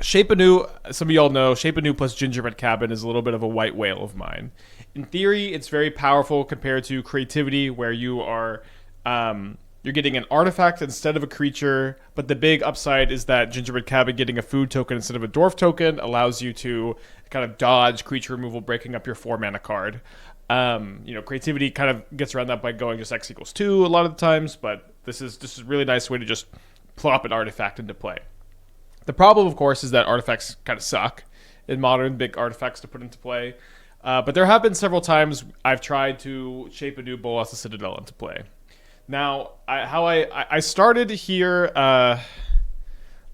Shape Anew, some of y'all know, Shape Anew plus Gingerbread Cabin is a little bit of a white whale of mine. In theory, it's very powerful compared to Creativity, where you are you're getting an artifact instead of a creature, but the big upside is that Gingerbread Cabin getting a food token instead of a dwarf token allows you to kind of dodge creature removal, breaking up your 4-mana card. Creativity kind of gets around that by going just X equals 2 a lot of the times, but this is a really nice way to just plop an artifact into play. The problem, of course, is that artifacts kind of suck in Modern, big artifacts to put into play. But there have been several times I've tried to Shape Anew Bolas the Citadel into play. Now, I started here.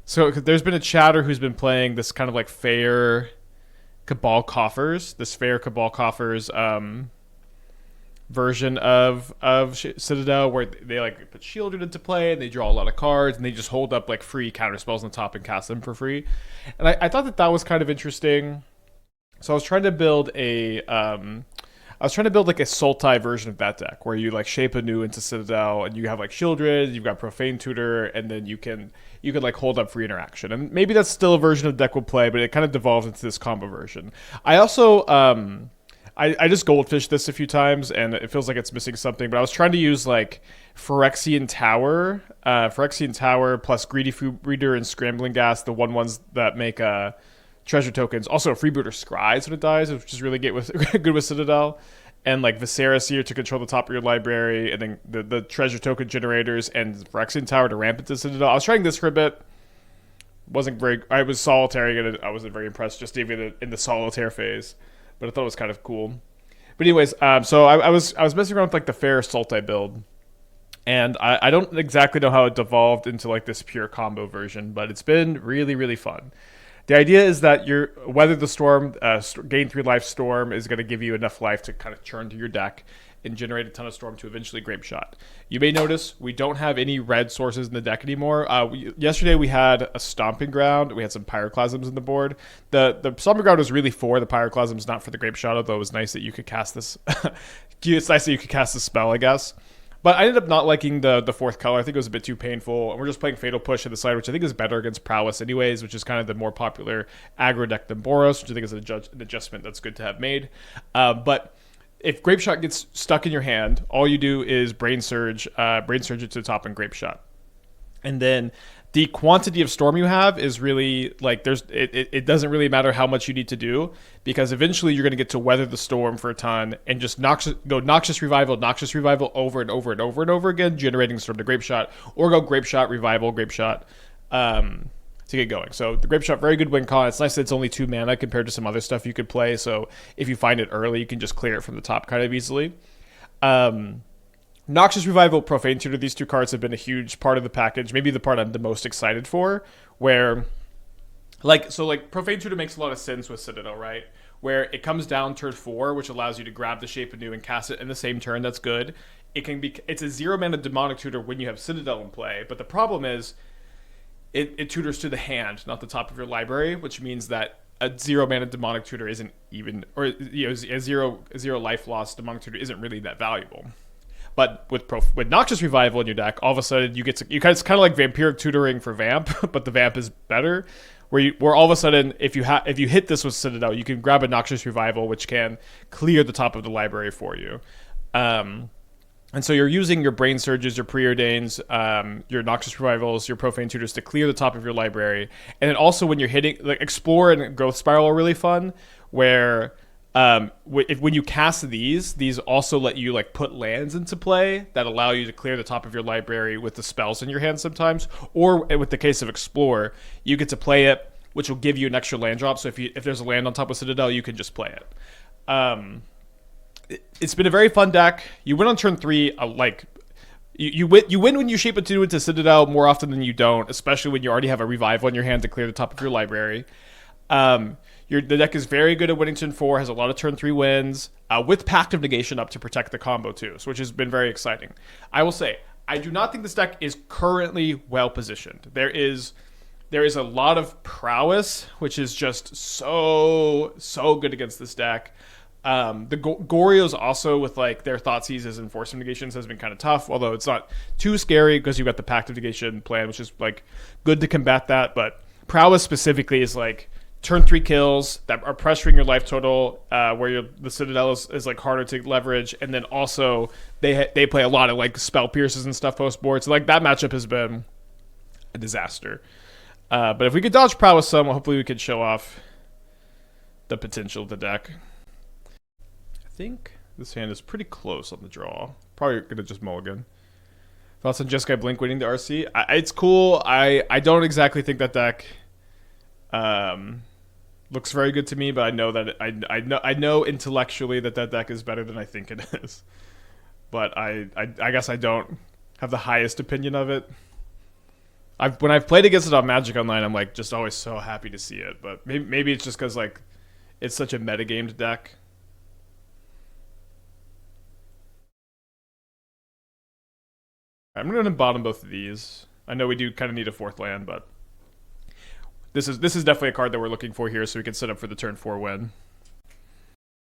So there's been a chatter who's been playing this kind of like fair Cabal Coffers, version of Citadel, where they like put Shieldred into play and they draw a lot of cards and they just hold up like free counter spells on the top and cast them for free. And I thought that was kind of interesting. So I was trying to build like a Sultai version of that deck, where you like Shape Anew into Citadel, and you have like Shieldred, you've got Profane Tutor, and then you can like hold up free interaction. And maybe that's still a version of the deck we'll play, but it kind of devolves into this combo version. I also I just goldfished this a few times, and it feels like it's missing something. But I was trying to use like Phyrexian Tower plus Greedy Food Breeder and Scrambling Gas, the ones that make treasure tokens. Also, Freebooter Scries when it dies, which is really good with Citadel. And like Viserys here to control the top of your library, and then the treasure token generators and Phyrexian Tower to ramp into Citadel. I was trying this for a bit. I was solitary, and I wasn't very impressed just even in the solitaire phase. But I thought it was kind of cool. But anyways, so I was messing around with like the fair Sultai build. And I don't exactly know how it devolved into like this pure combo version, but it's been really, really fun. The idea is that your Weather the Storm, gain 3 life Storm is going to give you enough life to kind of churn to your deck and generate a ton of Storm to eventually Grapeshot. You may notice we don't have any red sources in the deck anymore. Yesterday we had a Stomping Ground. We had some Pyroclasms in the board. The Stomping Ground was really for the Pyroclasms, not for the Grapeshot, although it was nice that you could cast this. It's nice that you could cast this spell, I guess. But I ended up not liking the 4th color. I think it was a bit too painful. And we're just playing Fatal Push at the side, which I think is better against Prowess anyways, which is kind of the more popular aggro deck than Boros, which I think is an adjustment that's good to have made. But if Grapeshot gets stuck in your hand, all you do is Brainsurge it to the top and Grapeshot. And then the quantity of Storm you have is really like it doesn't really matter how much you need to do, because eventually you're going to get to Weather the Storm for a ton and just go Noxious Revival over and over and over and over again, generating Storm to Grapeshot, or go Grapeshot, Revival, Grapeshot to get going. So the Grapeshot, very good win con. It's nice that it's only 2 mana compared to some other stuff you could play. So if you find it early, you can just clear it from the top kind of easily. Noxious Revival, Profane Tutor, these 2 cards have been a huge part of the package, maybe the part I'm the most excited for, where Profane Tutor makes a lot of sense with Citadel, right? Where it comes down turn 4, which allows you to grab the Shape Anew and cast it in the same turn. That's good. It's a 0-mana Demonic Tutor when you have Citadel in play, but the problem is it tutors to the hand, not the top of your library, which means that a 0-mana Demonic Tutor isn't even, or a zero life loss Demonic Tutor isn't really that valuable. But with Noxious Revival in your deck, all of a sudden it's kind of like Vampiric Tutoring for Vamp, but the Vamp is better. Where all of a sudden, if you hit this with Citadel, you can grab a Noxious Revival, which can clear the top of the library for you. And so you're using your Brainsurges, your Preordains, your Noxious Revivals, your Profane Tutors to clear the top of your library. And then also when you're hitting, like Explore and Growth Spiral are really fun, where when you cast these also let you like put lands into play that allow you to clear the top of your library with the spells in your hand sometimes. Or with the case of Explore, you get to play it, which will give you an extra land drop. So if there's a land on top of Citadel, you can just play it. It's been a very fun deck. You win on turn 3. You win when you Shape Anew into Citadel more often than you don't, especially when you already have a Revival in your hand to clear the top of your library. The deck is very good at winning turn 4, has a lot of turn 3 wins, with Pact of Negation up to protect the combo too, which has been very exciting. I will say, I do not think this deck is currently well positioned. There is a lot of prowess, which is just so good against this deck. The Gorios also with like their Thought Seizes and Force of Negations has been kind of tough, although it's not too scary because you've got the Pact of Negation plan, which is like good to combat that. But Prowess specifically is like turn 3 kills that are pressuring your life total, where the Citadel is like harder to leverage, and then also they play a lot of like spell pierces and stuff post board. So like that matchup has been a disaster. But if we could dodge Prowess some, hopefully we could show off the potential of the deck. I think this hand is pretty close on the draw. Probably gonna just mulligan. Thoughts on Jeskai Blink winning the RC? It's cool. I don't exactly think that deck looks very good to me, but I know that I know intellectually that deck is better than I think it is. But I guess I don't have the highest opinion of it. When I've played against it on Magic Online, I'm like just always so happy to see it. But maybe it's just because like it's such a metagamed deck. I'm going to bottom both of these. I know we do kind of need a 4th land, but this is definitely a card that we're looking for here, so we can set up for the turn 4 win.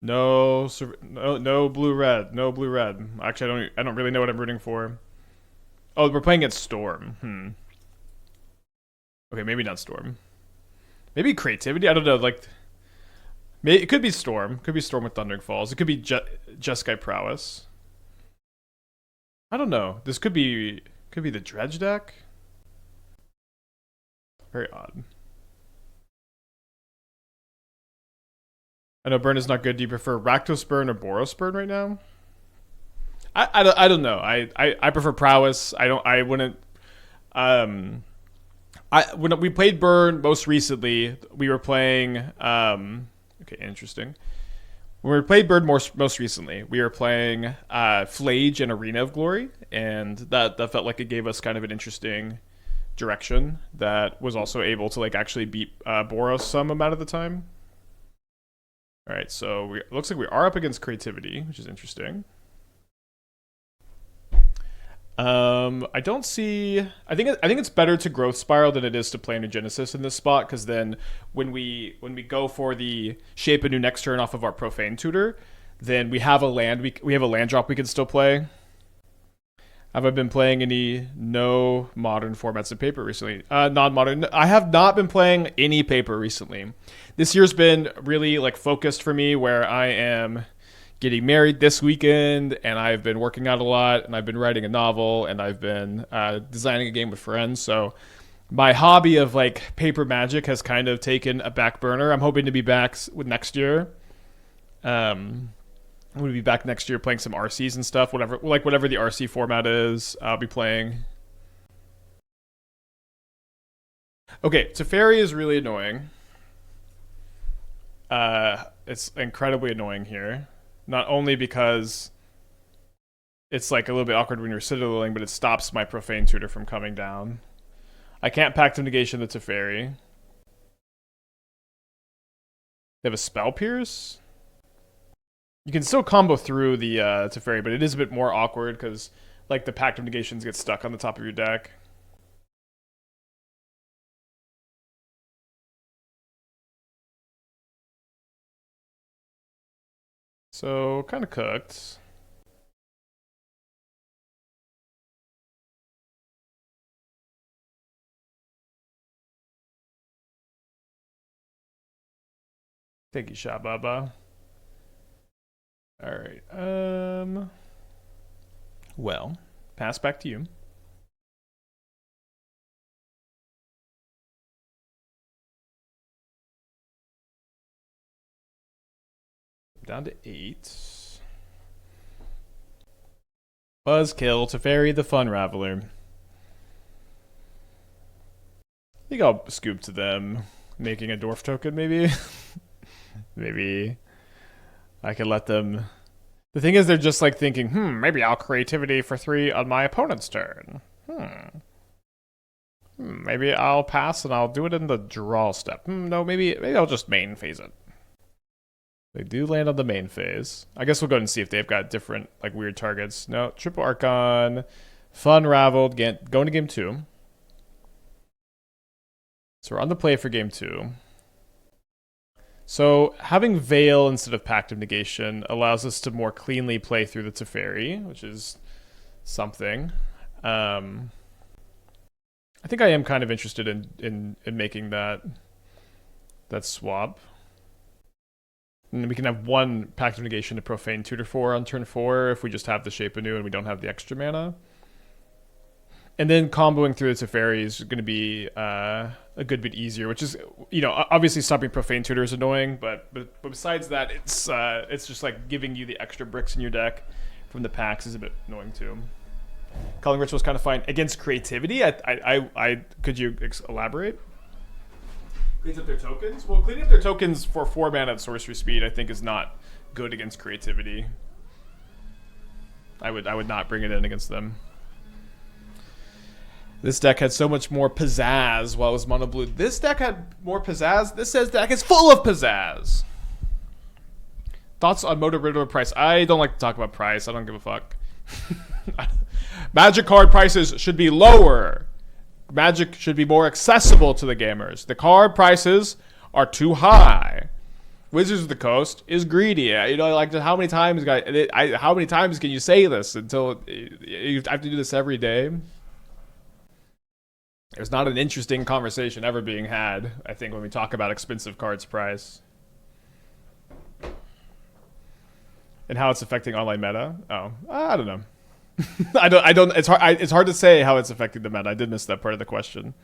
No blue red, no blue red. Actually, I don't really know what I'm rooting for. Oh, we're playing against Storm. Okay, maybe not Storm. Maybe Creativity. I don't know. Like, it could be Storm. Could be Storm with Thundering Falls. It could be Jeskai Prowess. I don't know. This could be the Dredge deck. Very odd. I know Burn is not good. Do you prefer Rakdos Burn or Boros Burn right now? I don't know. I prefer Prowess. I wouldn't. When we played Burn most recently, we were playing. Okay, interesting. When we played Bird most recently, we were playing Flage and Arena of Glory, and that felt like it gave us kind of an interesting direction that was also able to like actually beat Boros some amount of the time. All right, so it looks like we are up against Creativity, which is interesting. I don't see. I think it's better to Growth Spiral than it is to play into Genesis in this spot, because then when we go for the Shape Anew next turn off of our Profane Tutor, then we have a land. We have a land drop we can still play. Have I been playing any modern formats of Paper recently? Non-modern. I have not been playing any Paper recently. This year's been really like focused for me, where I am getting married this weekend, and I've been working out a lot, and I've been writing a novel, and I've been designing a game with friends. So my hobby of like Paper Magic has kind of taken a back burner. I'm hoping to be back with next year. I'm going to be back next year playing some RCs and stuff, whatever the RC format is, I'll be playing. Okay, Teferi is really annoying. It's incredibly annoying here. Not only because it's like a little bit awkward when you're Citadeling, but it stops my Profane Tutor from coming down. I can't Pact of Negation the Teferi. They have a Spell Pierce? You can still combo through the Teferi, but it is a bit more awkward because like the Pact of Negations get stuck on the top of your deck. So, kind of cooked. Thank you, Shababa. Alright, well, pass back to you. Down to 8. Buzzkill, Teferi the Fun Raveler. I think I'll scoop to them, making a Dwarf token, maybe? Maybe I could let them. The thing is, they're just like thinking, maybe I'll Creativity for 3 on my opponent's turn. Maybe I'll pass and I'll do it in the draw step. No, maybe I'll just main phase it. They do land on the main phase. I guess we'll go ahead and see if they've got different, like, weird targets. No, Triple Archon, Fun Raveled, going to game 2. So we're on the play for game 2. So having Veil instead of Pact of Negation allows us to more cleanly play through the Teferi, which is something. I think I am kind of interested in making that swap. And we can have one Pact of Negation to Profane Tutor for on turn 4 if we just have the Shape Anew and we don't have the extra mana. And then comboing through the Teferi is going to be a good bit easier, which is, you know, obviously stopping Profane Tutor is annoying, but besides that, it's just like giving you the extra bricks in your deck from the packs is a bit annoying too. Culling Ritual is kind of fine against creativity. Could you elaborate? Cleans up their tokens? Well, cleaning up their tokens for 4 mana at sorcery speed, I think, is not good against creativity. I would not bring it in against them. This deck had so much more pizzazz while it was mono blue. This deck had more pizzazz. This says deck is full of pizzazz. Thoughts on Motor Riddler price? I don't like to talk about price. I don't give a fuck. Magic card prices should be lower. Magic should be more accessible to the gamers. The card prices are too high. Wizards of the Coast is greedy. You know, like how many times, how many times can you say this until you have to do this every day? There's not an interesting conversation ever being had, I think, when we talk about expensive cards price. And how it's affecting online meta? Oh, I don't know. I don't. It's hard to say how it's affecting the meta. I did miss that part of the question.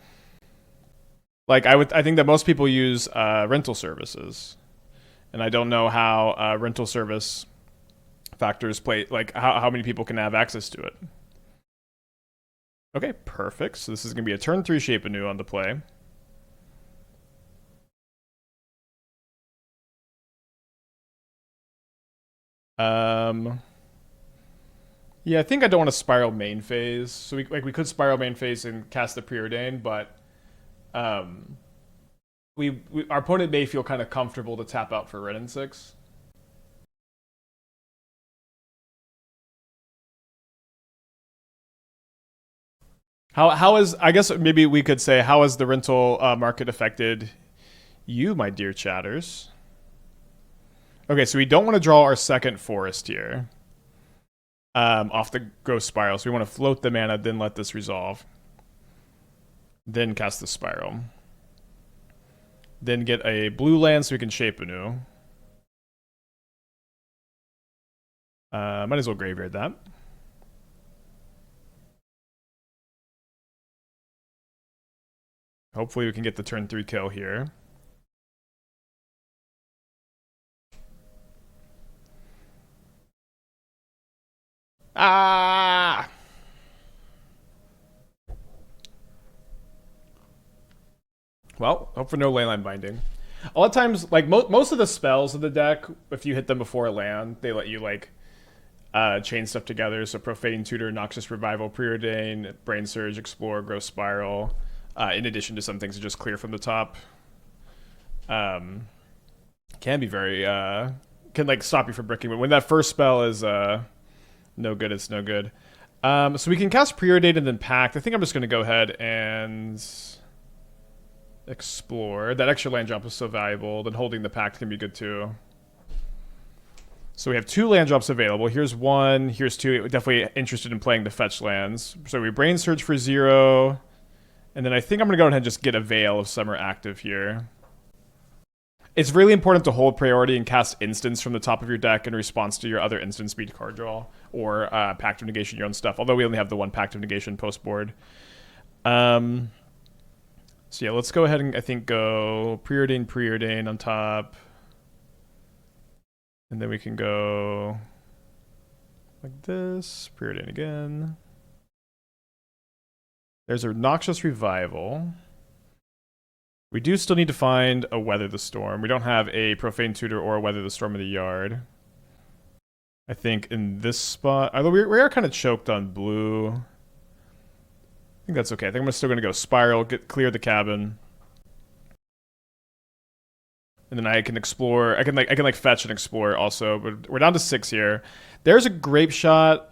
Like I think that most people use rental services, and I don't know how rental service factors play. Like how many people can have access to it. Okay, perfect. So this is gonna be a turn 3 Shape Anew on the play. Yeah, I think I don't want to spiral main phase. So we could spiral main phase and cast the Preordain, but our opponent may feel kind of comfortable to tap out for Ren and 6. How is, I guess maybe we could say, how has the rental market affected you, my dear chatters? Okay, so we don't want to draw our second forest here. Off the Ghost Spiral. So we want to float the mana, then let this resolve. Then cast the Spiral. Then get a blue land so we can Shape Anew. Might as well graveyard that. Hopefully we can get the turn 3 kill here. Ah! Well, hope for no leyline binding. A lot of times, like most of the spells of the deck, if you hit them before a land, they let you like chain stuff together. So Profane Tutor, Noxious Revival, Preordain, Brainsurge, Explore, Growth Spiral. In addition to some things that just clear from the top. Can be very can like stop you from bricking, but when that first spell is no good, it's no good. So we can cast Preordain and then Pact. I think I'm just gonna go ahead and explore. That extra land drop is so valuable. Then holding the Pact can be good too. So we have 2 land drops available. Here's 1, here's 2. Definitely interested in playing the fetch lands. So we Brainsurge for 0. And then I think I'm going to go ahead and just get a Veil of Summer active here. It's really important to hold priority and cast instants from the top of your deck in response to your other instant speed card draw. Or Pact of Negation your own stuff. Although we only have the 1 Pact of Negation post board. So yeah, let's go ahead and I think go Preordain on top. And then we can go like this. Preordain again. There's a Noxious Revival. We do still need to find a Weather the Storm. We don't have a Profane Tutor or a Weather the Storm in the yard. I think in this spot, although we are kind of choked on blue. I think that's okay. I think I'm still going to go Spiral, clear the cabin. And then I can explore. I can like fetch and explore also. But we're down to 6 here. There's a Grapeshot.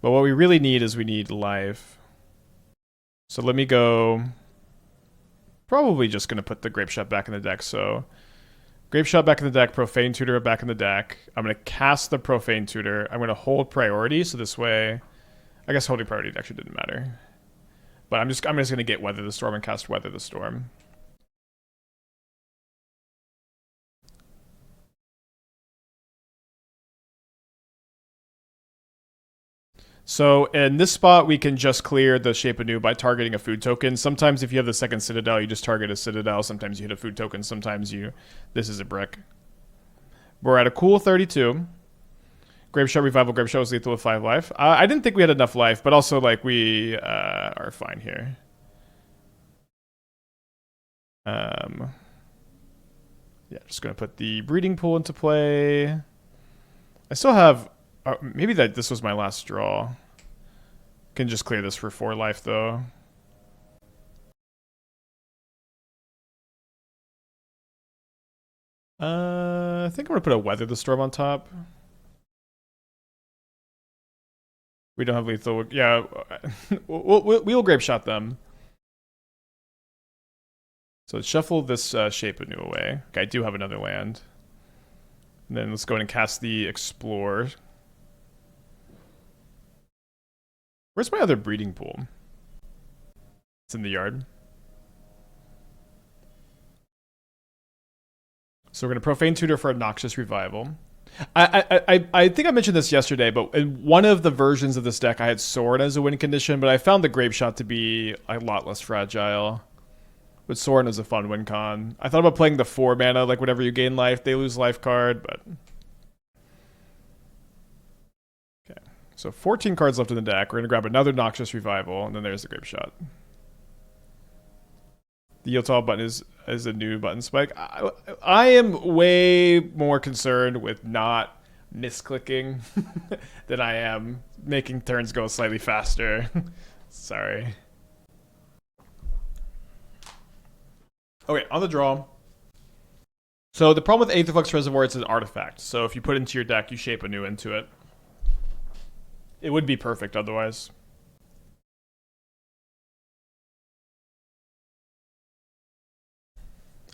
But what we really need is we need life. So let me go. Probably just going to put the Grapeshot back in the deck. So Grapeshot back in the deck, Profane Tutor back in the deck. I'm going to cast the Profane Tutor. I'm going to hold priority. So this way, I guess holding priority actually didn't matter. But I'm just gonna get Weather the Storm and cast Weather the Storm. So in this spot, we can just clear the Shape Anew by targeting a food token. Sometimes if you have the second Citadel, you just target a Citadel. Sometimes you hit a food token. Sometimes you... This is a brick. We're at a cool 32. Grapeshot Revival. Grapeshot was lethal with 5 life. I didn't think we had enough life, but also like we are fine here. Yeah, just going to put the Breeding Pool into play. I still have... maybe this was my last draw. Can just clear this for 4 life, though. I think I'm going to put a Weather the Storm on top. We don't have lethal. Yeah, we'll Grapeshot them. So let's shuffle this Shape Anew away. Okay, I do have another land. And then let's go ahead and cast the Explore. Where's my other breeding pool? It's in the yard. So we're going to Profane Tutor for a Noxious Revival. I think I mentioned this yesterday, but in one of the versions of this deck, I had Sorin as a win condition, but I found the Grapeshot to be a lot less fragile. But Sorin is a fun win con. I thought about playing the 4 mana, like whenever you gain life, they lose life card, but... Okay, so 14 cards left in the deck. We're going to grab another Noxious Revival, and then there's the Grapeshot. The Yield Tall button is a new button spike. I am way more concerned with not misclicking than I am making turns go slightly faster. Sorry. Okay, on the draw. So the problem with Aetherflux Reservoir, it's an artifact. So if you put it into your deck, you Shape Anew into it. It would be perfect otherwise.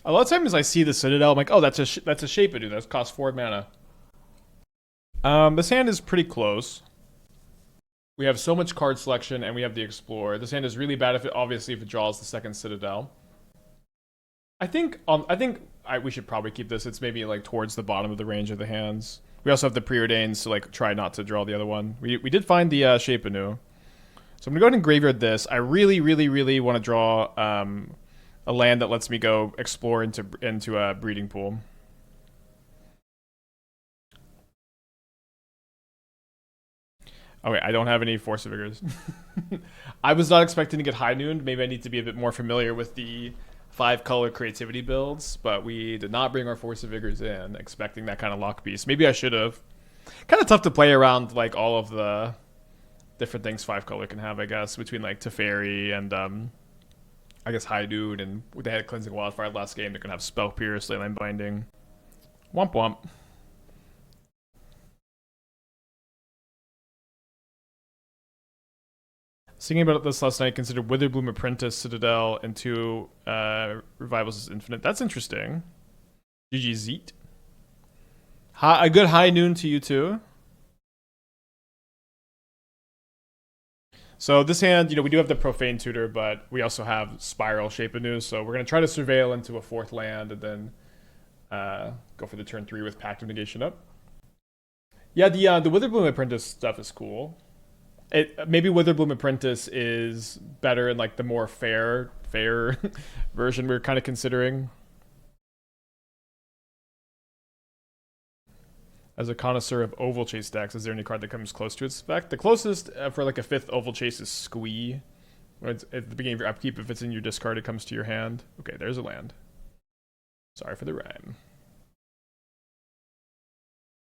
A lot of times I see the Citadel, I'm like, oh, that's a Shape Anew. That costs 4 mana. This hand is pretty close. We have so much card selection, and we have the Explorer. This hand is really bad if it draws the second Citadel. I think we should probably keep this. It's maybe like towards the bottom of the range of the hands. We also have the Preordains to like try not to draw the other one. We did find the Shape Anew. So I'm gonna go ahead and graveyard this. I really want to draw a land that lets me go explore into a breeding pool. Okay, I don't have any Force of Vigors. I was not expecting to get high nooned. Maybe I need to be a bit more familiar with the 5-color creativity builds, but we did not bring our Force of Vigors in, expecting that kind of lock piece. Maybe I should have. Kind of tough to play around like all of the different things 5-color can have, I guess, between like Teferi and I guess High Noon, and they had Cleansing Wildfire last game. They're gonna have Spell Pierce, Leyline Binding. Womp womp. Thinking about this last night, considered Witherbloom Apprentice, Citadel, and 2 Revivals is Infinite. That's interesting. GG Zeet. A good High Noon to you too. So this hand, we do have the Profane Tutor, but we also have Spiral, Shape Anew. So we're going to try to Surveil into a 4th land and then go for the turn 3 with Pact of Negation up. Yeah, the Witherbloom Apprentice stuff is cool. Maybe Witherbloom Apprentice is better in like the more fair version we're kind of considering. As a connoisseur of Oval Chase decks, is there any card that comes close to its spec? The closest for like a 5th Oval Chase is Squee. When it's at the beginning of your upkeep, if it's in your discard, it comes to your hand. Okay, there's a land. Sorry for the rhyme.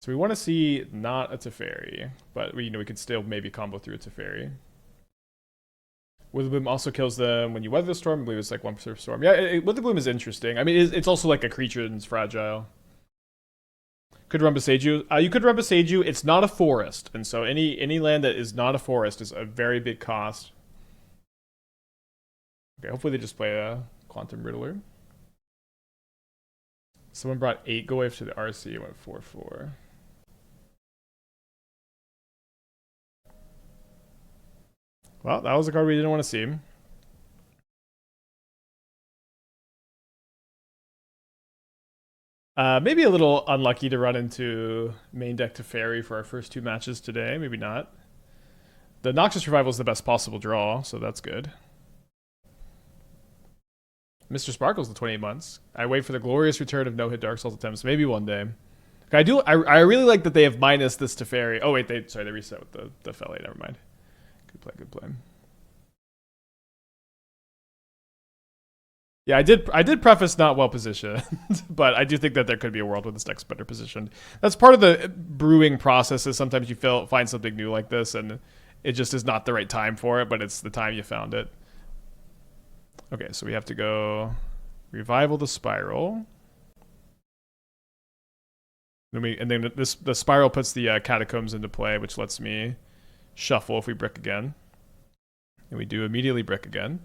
So we want to see not a Teferi, but we could still maybe combo through a Teferi. Witherbloom also kills them when you weather the storm. I believe it's like 1% storm. Yeah, Witherbloom is interesting. I mean, it's also like a creature and it's fragile. Could run Beseiju. You could run Beseiju. It's not a forest, and so any land that is not a forest is a very big cost. Okay, hopefully they just play a Quantum Riddler. Someone brought 8 Goif to the RC and went 4/4. Well, that was a card we didn't want to see. Maybe a little unlucky to run into main deck Teferi for our first two matches today. Maybe not. The Noxious Revival is the best possible draw, so that's good. Mr. Sparkle's the 28 months. I wait for the glorious return of no-hit Dark Souls attempts. Maybe one day. I really like that they have minus this Teferi. Oh wait, they reset with the Feli. Never mind. Good play. Yeah, I did preface not well positioned, but I do think that there could be a world where this deck's better positioned. That's part of the brewing process. Is sometimes you find something new like this, and it just is not the right time for it, but it's the time you found it. Okay, so we have to go revival the spiral. Then the spiral puts the catacombs into play, which lets me shuffle if we brick again. And we do immediately brick again.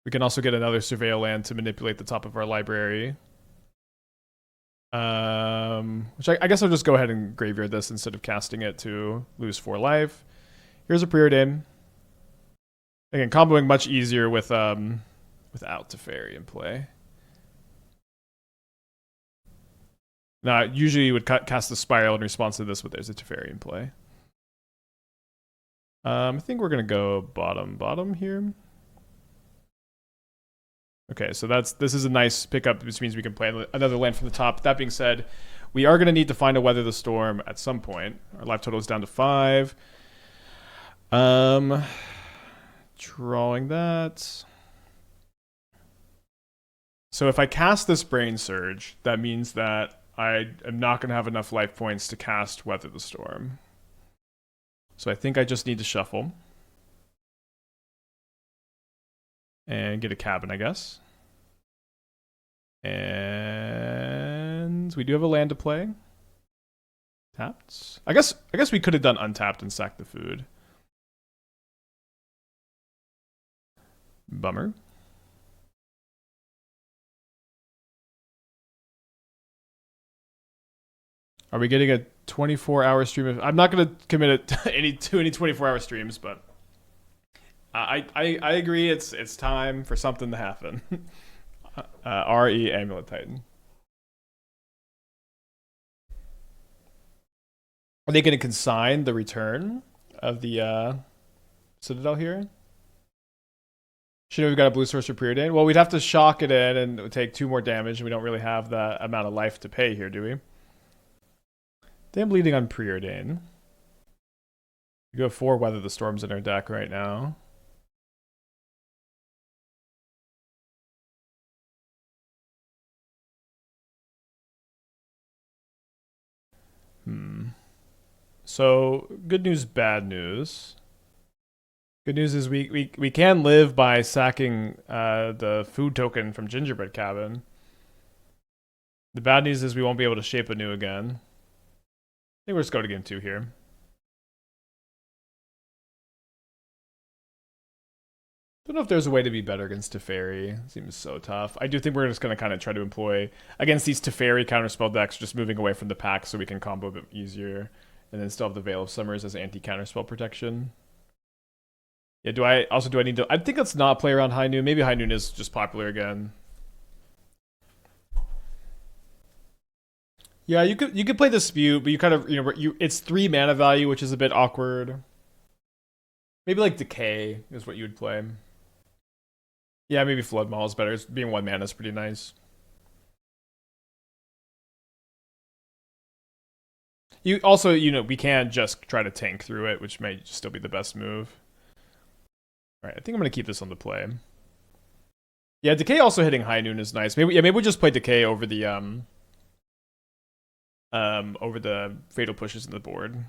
We can also get another surveil land to manipulate the top of our library. Which I guess I'll just go ahead and graveyard this instead of casting it to lose 4 life. Here's a Preordain. Again, comboing much easier with without Teferi in play. Now, usually you would cast the Spiral in response to this, but there's a Teferi in play. I think we're going to go bottom here. Okay, so this is a nice pickup, which means we can play another land from the top. That being said, we are going to need to find a Weather the Storm at some point. Our life total is down to 5. Drawing that. So if I cast this Brainsurge, that means that I am not going to have enough life points to cast Weather the Storm. So I think I just need to shuffle. And get a cabin, I guess. And we do have a land to play. Tapped. I guess we could have done untapped and sacked the food. Bummer. Are we getting a 24-hour stream of... I'm not going to commit it to any 24-hour streams, but I agree it's time for something to happen. RE Amulet Titan. Are they going to consign the return of the Citadel here? Should have got a blue source for Preordain. Well, we'd have to shock it in and it would take 2 more damage, and we don't really have that amount of life to pay here, do we? Damn bleeding on Preordain. We go 4 Weather the Storms in our deck right now. So, good news, bad news. Good news is we can live by sacking the food token from Gingerbread Cabin. The bad news is we won't be able to Shape Anew again. I think we're just going to game 2 here. Don't know if there's a way to be better against Teferi. Seems so tough. I do think we're just going to kind of try to employ against these Teferi counterspell decks, just moving away from the pack so we can combo a bit easier, and then still have the Veil of Summers as anti-counterspell protection. Yeah, do I need to... I think let's not play around High Noon. Maybe High Noon is just popular again. Yeah, you could play Dispute, but you kind of, it's 3 mana value, which is a bit awkward. Maybe like Decay is what you would play. Yeah, maybe Flood Maul is better. Being 1 mana is pretty nice. You also, we can just try to tank through it, which may still be the best move. Alright, I think I'm going to keep this on the play. Yeah, Decay also hitting High Noon is nice. Maybe we'll just play Decay over the Fatal Pushes in the board.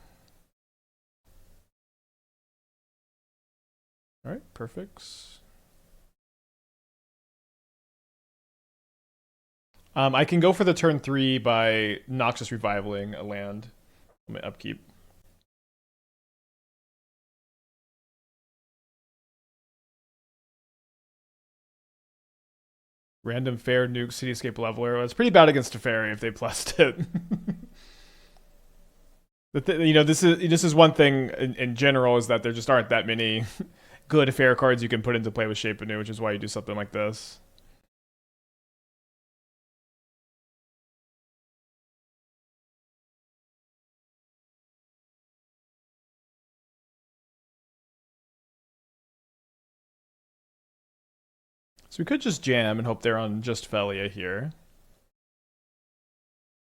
Alright, perfect. I can go for the turn 3 by Noxious Revivaling a land. I'm going to upkeep. Random Fair Nuke Cityscape Leveler. Well, it's pretty bad against Teferi if they plussed it. This is one thing in general, is that there just aren't that many good fair cards you can put into play with Shape Anew, which is why you do something like this. So we could just jam and hope they're on just Felia here.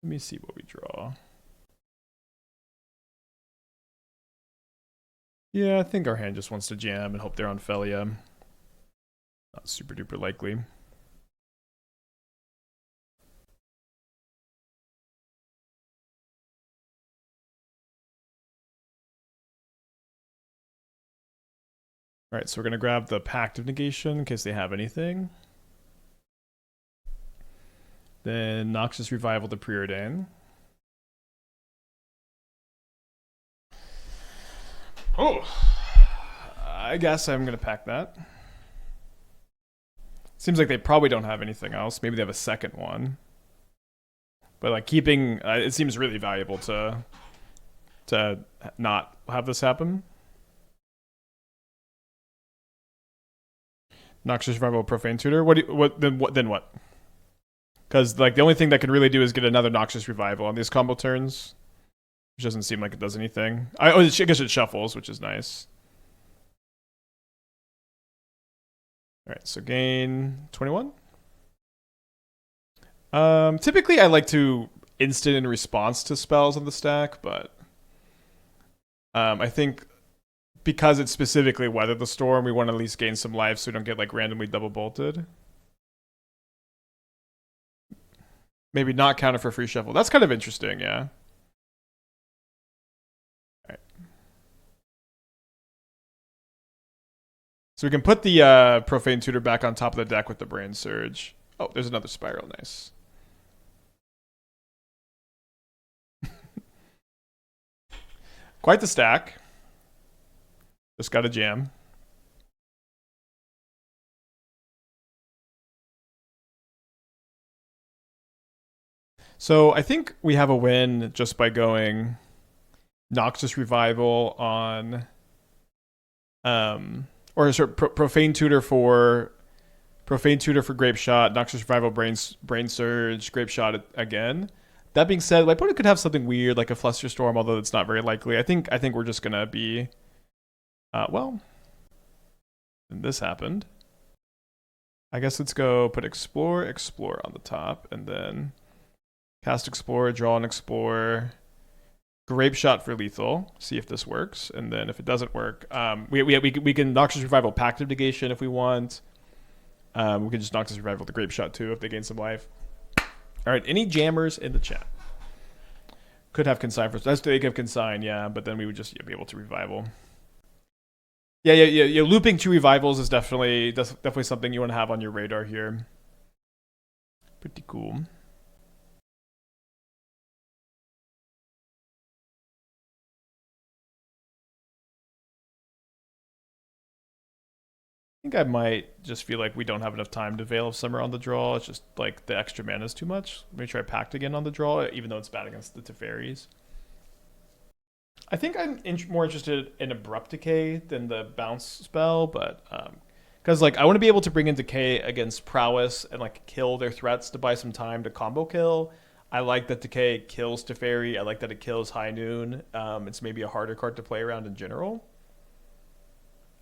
Let me see what we draw. Yeah, I think our hand just wants to jam and hope they're on Felia. Not super duper likely. Alright, so we're going to grab the Pact of Negation in case they have anything. Then Noxious Revival to Preordain. Oh! I guess I'm going to pack that. Seems like they probably don't have anything else. Maybe they have a second one. But like keeping... it seems really valuable to not have this happen. Noxious Revival, Profane Tutor. Then what? Because like the only thing that can really do is get another Noxious Revival on these combo turns, which doesn't seem like it does anything. I guess it shuffles, which is nice. All right, so gain 21. Typically I like to instant in response to spells on the stack, but I think because it's specifically Weather the Storm, we want to at least gain some life so we don't get like randomly double bolted. Maybe not counter for free shuffle. That's kind of interesting, yeah. Alright. So we can put the Profane Tutor back on top of the deck with the Brainsurge. Oh, there's another Spiral, nice. Quite the stack. Just got a jam. So I think we have a win just by going Noxious Revival on, Profane Tutor for Grapeshot, Noxious Revival, Brainsurge, Grapeshot again. That being said, my opponent could have something weird like a Flusterstorm, although it's not very likely. I think we're just gonna be, well, and this happened. I guess let's go put Explore on the top, and then cast Explore, draw an Explore, Grapeshot for lethal, see if this works, and then if it doesn't work, we can Noxious Revival Pact of Negation if we want. We can just Noxious Revival the Grapeshot too if they gain some life. All right, any jammers in the chat? Could have Consign first. That's they give Consign, yeah, but then we would just be able to Revival. Yeah. Looping 2 revivals is definitely something you want to have on your radar here. Pretty cool. I think I might just feel like we don't have enough time to Veil of Summer on the draw. It's just like the extra mana is too much. Let me try Pact again on the draw, even though it's bad against the Teferis. I think I'm more interested in Abrupt Decay than the bounce spell, but because like I want to be able to bring in Decay against Prowess and like kill their threats to buy some time to combo kill. I like that Decay kills Teferi. I like that it kills High Noon. It's maybe a harder card to play around in general.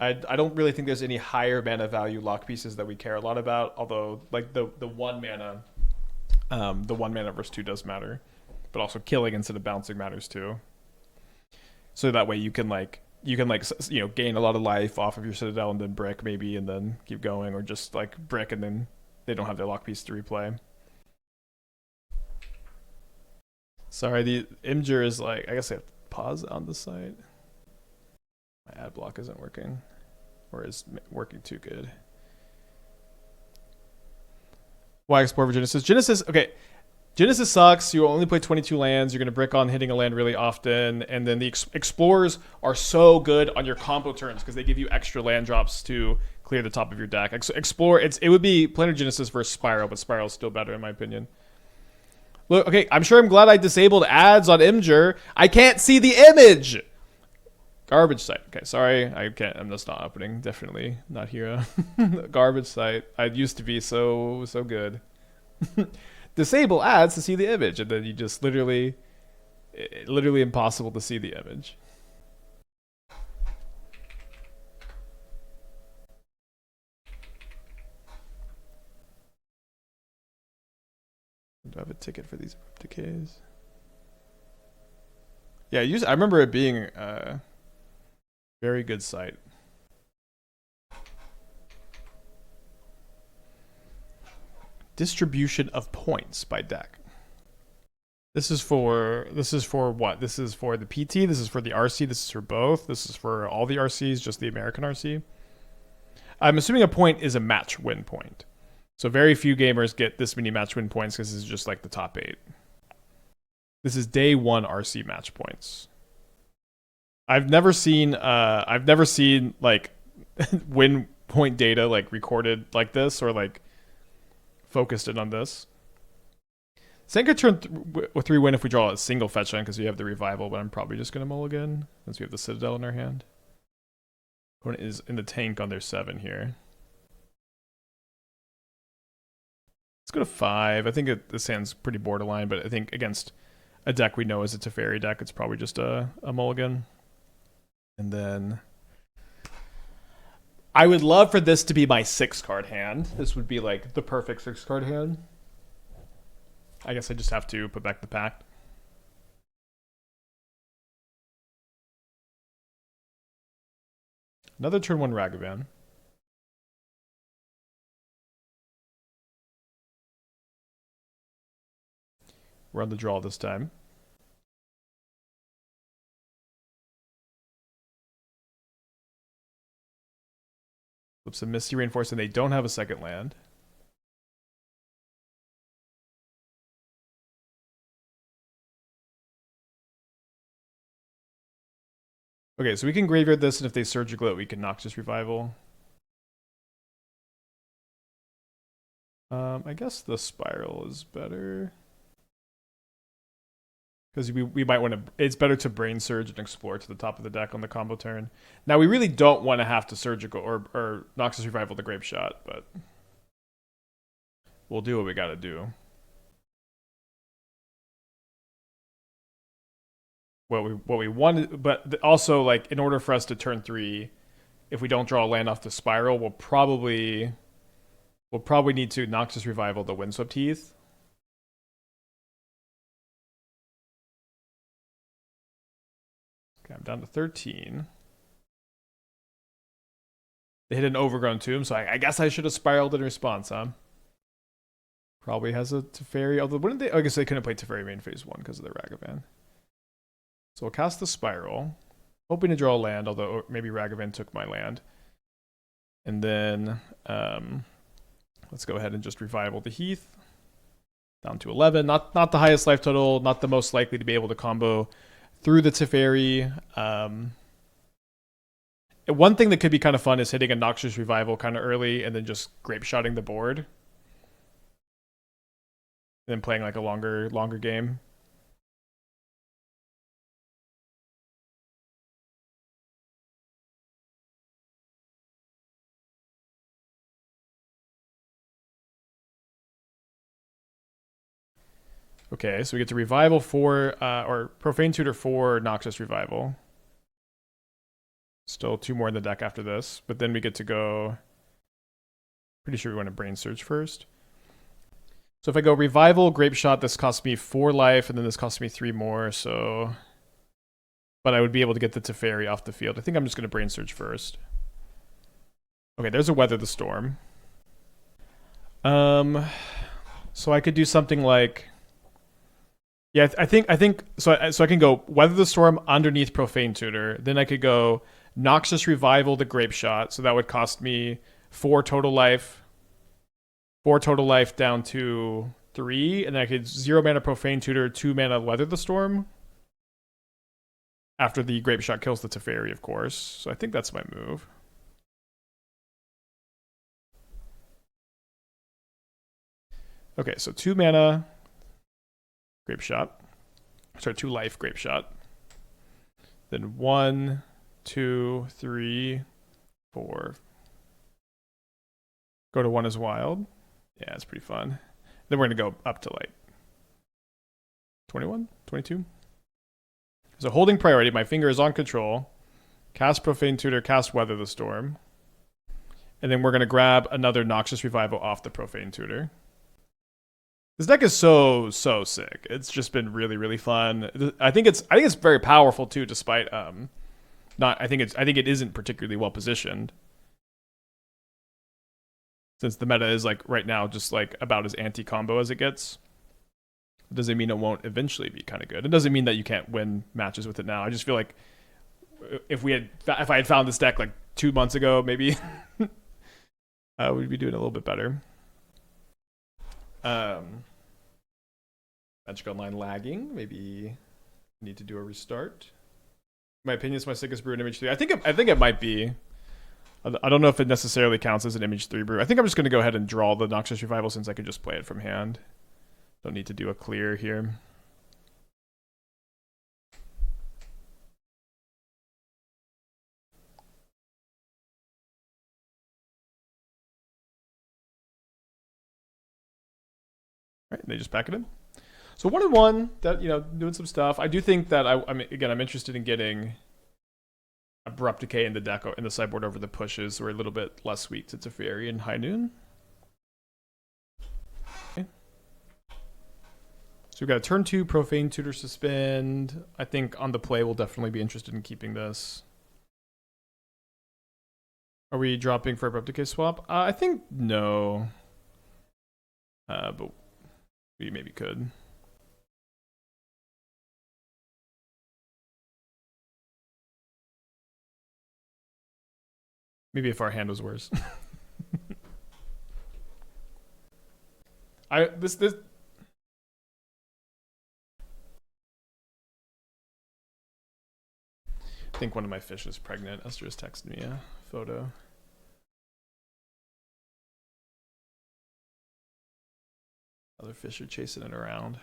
I don't really think there's any higher mana value lock pieces that we care a lot about. Although like the 1 mana, the 1 mana versus 2 does matter, but also killing instead of bouncing matters too. So that way you can gain a lot of life off of your Citadel and then brick maybe and then keep going, or just like brick and then they don't have their lock piece to replay. Sorry, the Imgur is like, I guess I have to pause on the site. My ad block isn't working, or is working too good. Why explore for Genesis? Genesis, okay. Genesis sucks. You only play 22 lands. You're going to brick on hitting a land really often. And then the Explorers are so good on your combo turns because they give you extra land drops to clear the top of your deck. Explore, it would be Planar Genesis versus Spiral, but Spiral is still better in my opinion. Look, okay, I'm glad I disabled ads on Imgur. I can't see the image! Garbage site. Okay, sorry. I can't. I'm just not opening. Definitely not here. Garbage site. I used to be so good. Disable ads to see the image, and then you just literally impossible to see the image. Do I have a ticket for these decays? Yeah, I remember it being a very good site. Distribution of points by deck. This is for what? This is for the PT, this is for the RC, this is for both, this is for all the RCs, just the American RC. I'm assuming a point is a match win point. So very few gamers get this many match win points because this is just like the top 8. This is day 1 RC match points. I've never seen like win point data like recorded like this or like focused in on this. Senka turn 3 win if we draw a single fetch land because we have the revival, but I'm probably just gonna mulligan since we have the Citadel in our hand. Opponent is in the tank on their 7 here. Let's go to 5. I think this hand's pretty borderline, but I think against a deck we know is a Teferi deck, it's probably just a mulligan. And then I would love for this to be my 6-card hand. This would be like the perfect 6-card hand. I guess I just have to put back the Pact. Another turn 1 Ragavan. We're on the draw this time. Flip some Misty Rainforest, and they don't have a second land. Okay, so we can graveyard this, and if they Surgical it, we can Noxious Revival. I guess the Spiral is better. Because we might want to... It's better to Brainsurge and Explore to the top of the deck on the combo turn. Now, we really don't want to have to Surgical or Noxious Revival the Grapeshot, but... We'll do what we gotta do. What we wanted... But also, like, in order for us to turn 3, if we don't draw a land off the Spiral, we'll probably need to Noxious Revival the Windswept Heath. Okay, I'm down to 13. They hit an Overgrown Tomb, so I guess I should have Spiraled in response, huh? Probably has a Teferi, although wouldn't they... I guess they couldn't play Teferi main phase 1 because of the Ragavan. So I'll cast the Spiral, hoping to draw a land, although maybe Ragavan took my land. And then let's go ahead and just Revival the Heath. Down to 11. Not the highest life total, not the most likely to be able to combo through the Teferi. One thing that could be kind of fun is hitting a Noxious Revival kind of early and then just Grapeshotting the board. And then playing like a longer game. Okay, so we get to Revival 4, or Profane Tutor 4, Noxious Revival. Still 2 more in the deck after this, but then we get to go... Pretty sure we want to Brainsurge first. So if I go Revival, Grapeshot, this costs me 4 life, and then this costs me 3 more, so... But I would be able to get the Teferi off the field. I think I'm just going to Brainsurge first. Okay, there's a Weather the Storm. So I could do something like... Yeah, I think so I can go Weather the Storm underneath Profane Tutor. Then I could go Noxious Revival the Grapeshot. So that would cost me 4 total life. 4 total life down to 3. And then I could 0 mana Profane Tutor, 2 mana Weather the Storm. After the Grapeshot kills the Teferi, of course. So I think that's my move. Okay, so 2 mana Grapeshot. Sorry, 2 life Grapeshot. Then 1, 2, 3, 4. Go to 1 as wild. Yeah, it's pretty fun. Then we're going to go up to like 21, 22. So holding priority, my finger is on control. Cast Profane Tutor, cast Weather the Storm. And then we're going to grab another Noxious Revival off the Profane Tutor. This deck is so sick. It's just been really fun. I think it's very powerful too, despite not. I think it isn't particularly well positioned, since the meta is like right now just like about as anti-combo as it gets. It doesn't mean it won't eventually be kind of good. It doesn't mean that you can't win matches with it now. I just feel like if I had found this deck like 2 months ago, maybe we'd be doing a little bit better. Magic Online lagging. Maybe need to do a restart. My opinion is my sickest brew in Image 3. I think it might be. I don't know if it necessarily counts as an Image 3 brew. I think I'm just going to go ahead and draw the Noxious Revival since I could just play it from hand. Don't need to do a clear here. All right, they just pack it in. So 1-1, that, you know, doing some stuff. I do think that I'm interested in getting Abrupt Decay in the deck in the sideboard over the pushes. We're a little bit less weak to Teferi and High Noon. Okay. So we've got a turn 2 Profane Tutor Suspend. I think on the play we'll definitely be interested in keeping this. Are we dropping for Abrupt Decay swap? I think no. But we maybe could. Maybe if our hand was worse. This I think one of my fish is pregnant. Esther just texted me a photo. Other fish are chasing it around.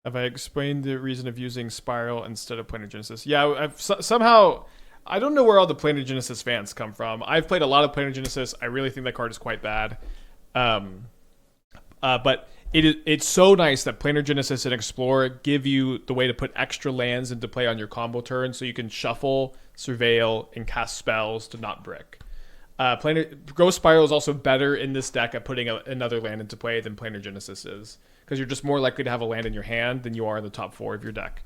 Have I explained the reason of using Spiral instead of Planar Genesis? Yeah, I've somehow... I don't know where all the Planar Genesis fans come from. I've played a lot of Planar Genesis. I really think that card is quite bad. But it's so nice that Planar Genesis and Explorer give you the way to put extra lands into play on your combo turn, so you can shuffle, surveil, and cast spells to not brick. Ghost Spiral is also better in this deck at putting another land into play than Planar Genesis is, because you're just more likely to have a land in your hand than you are in the top 4 of your deck.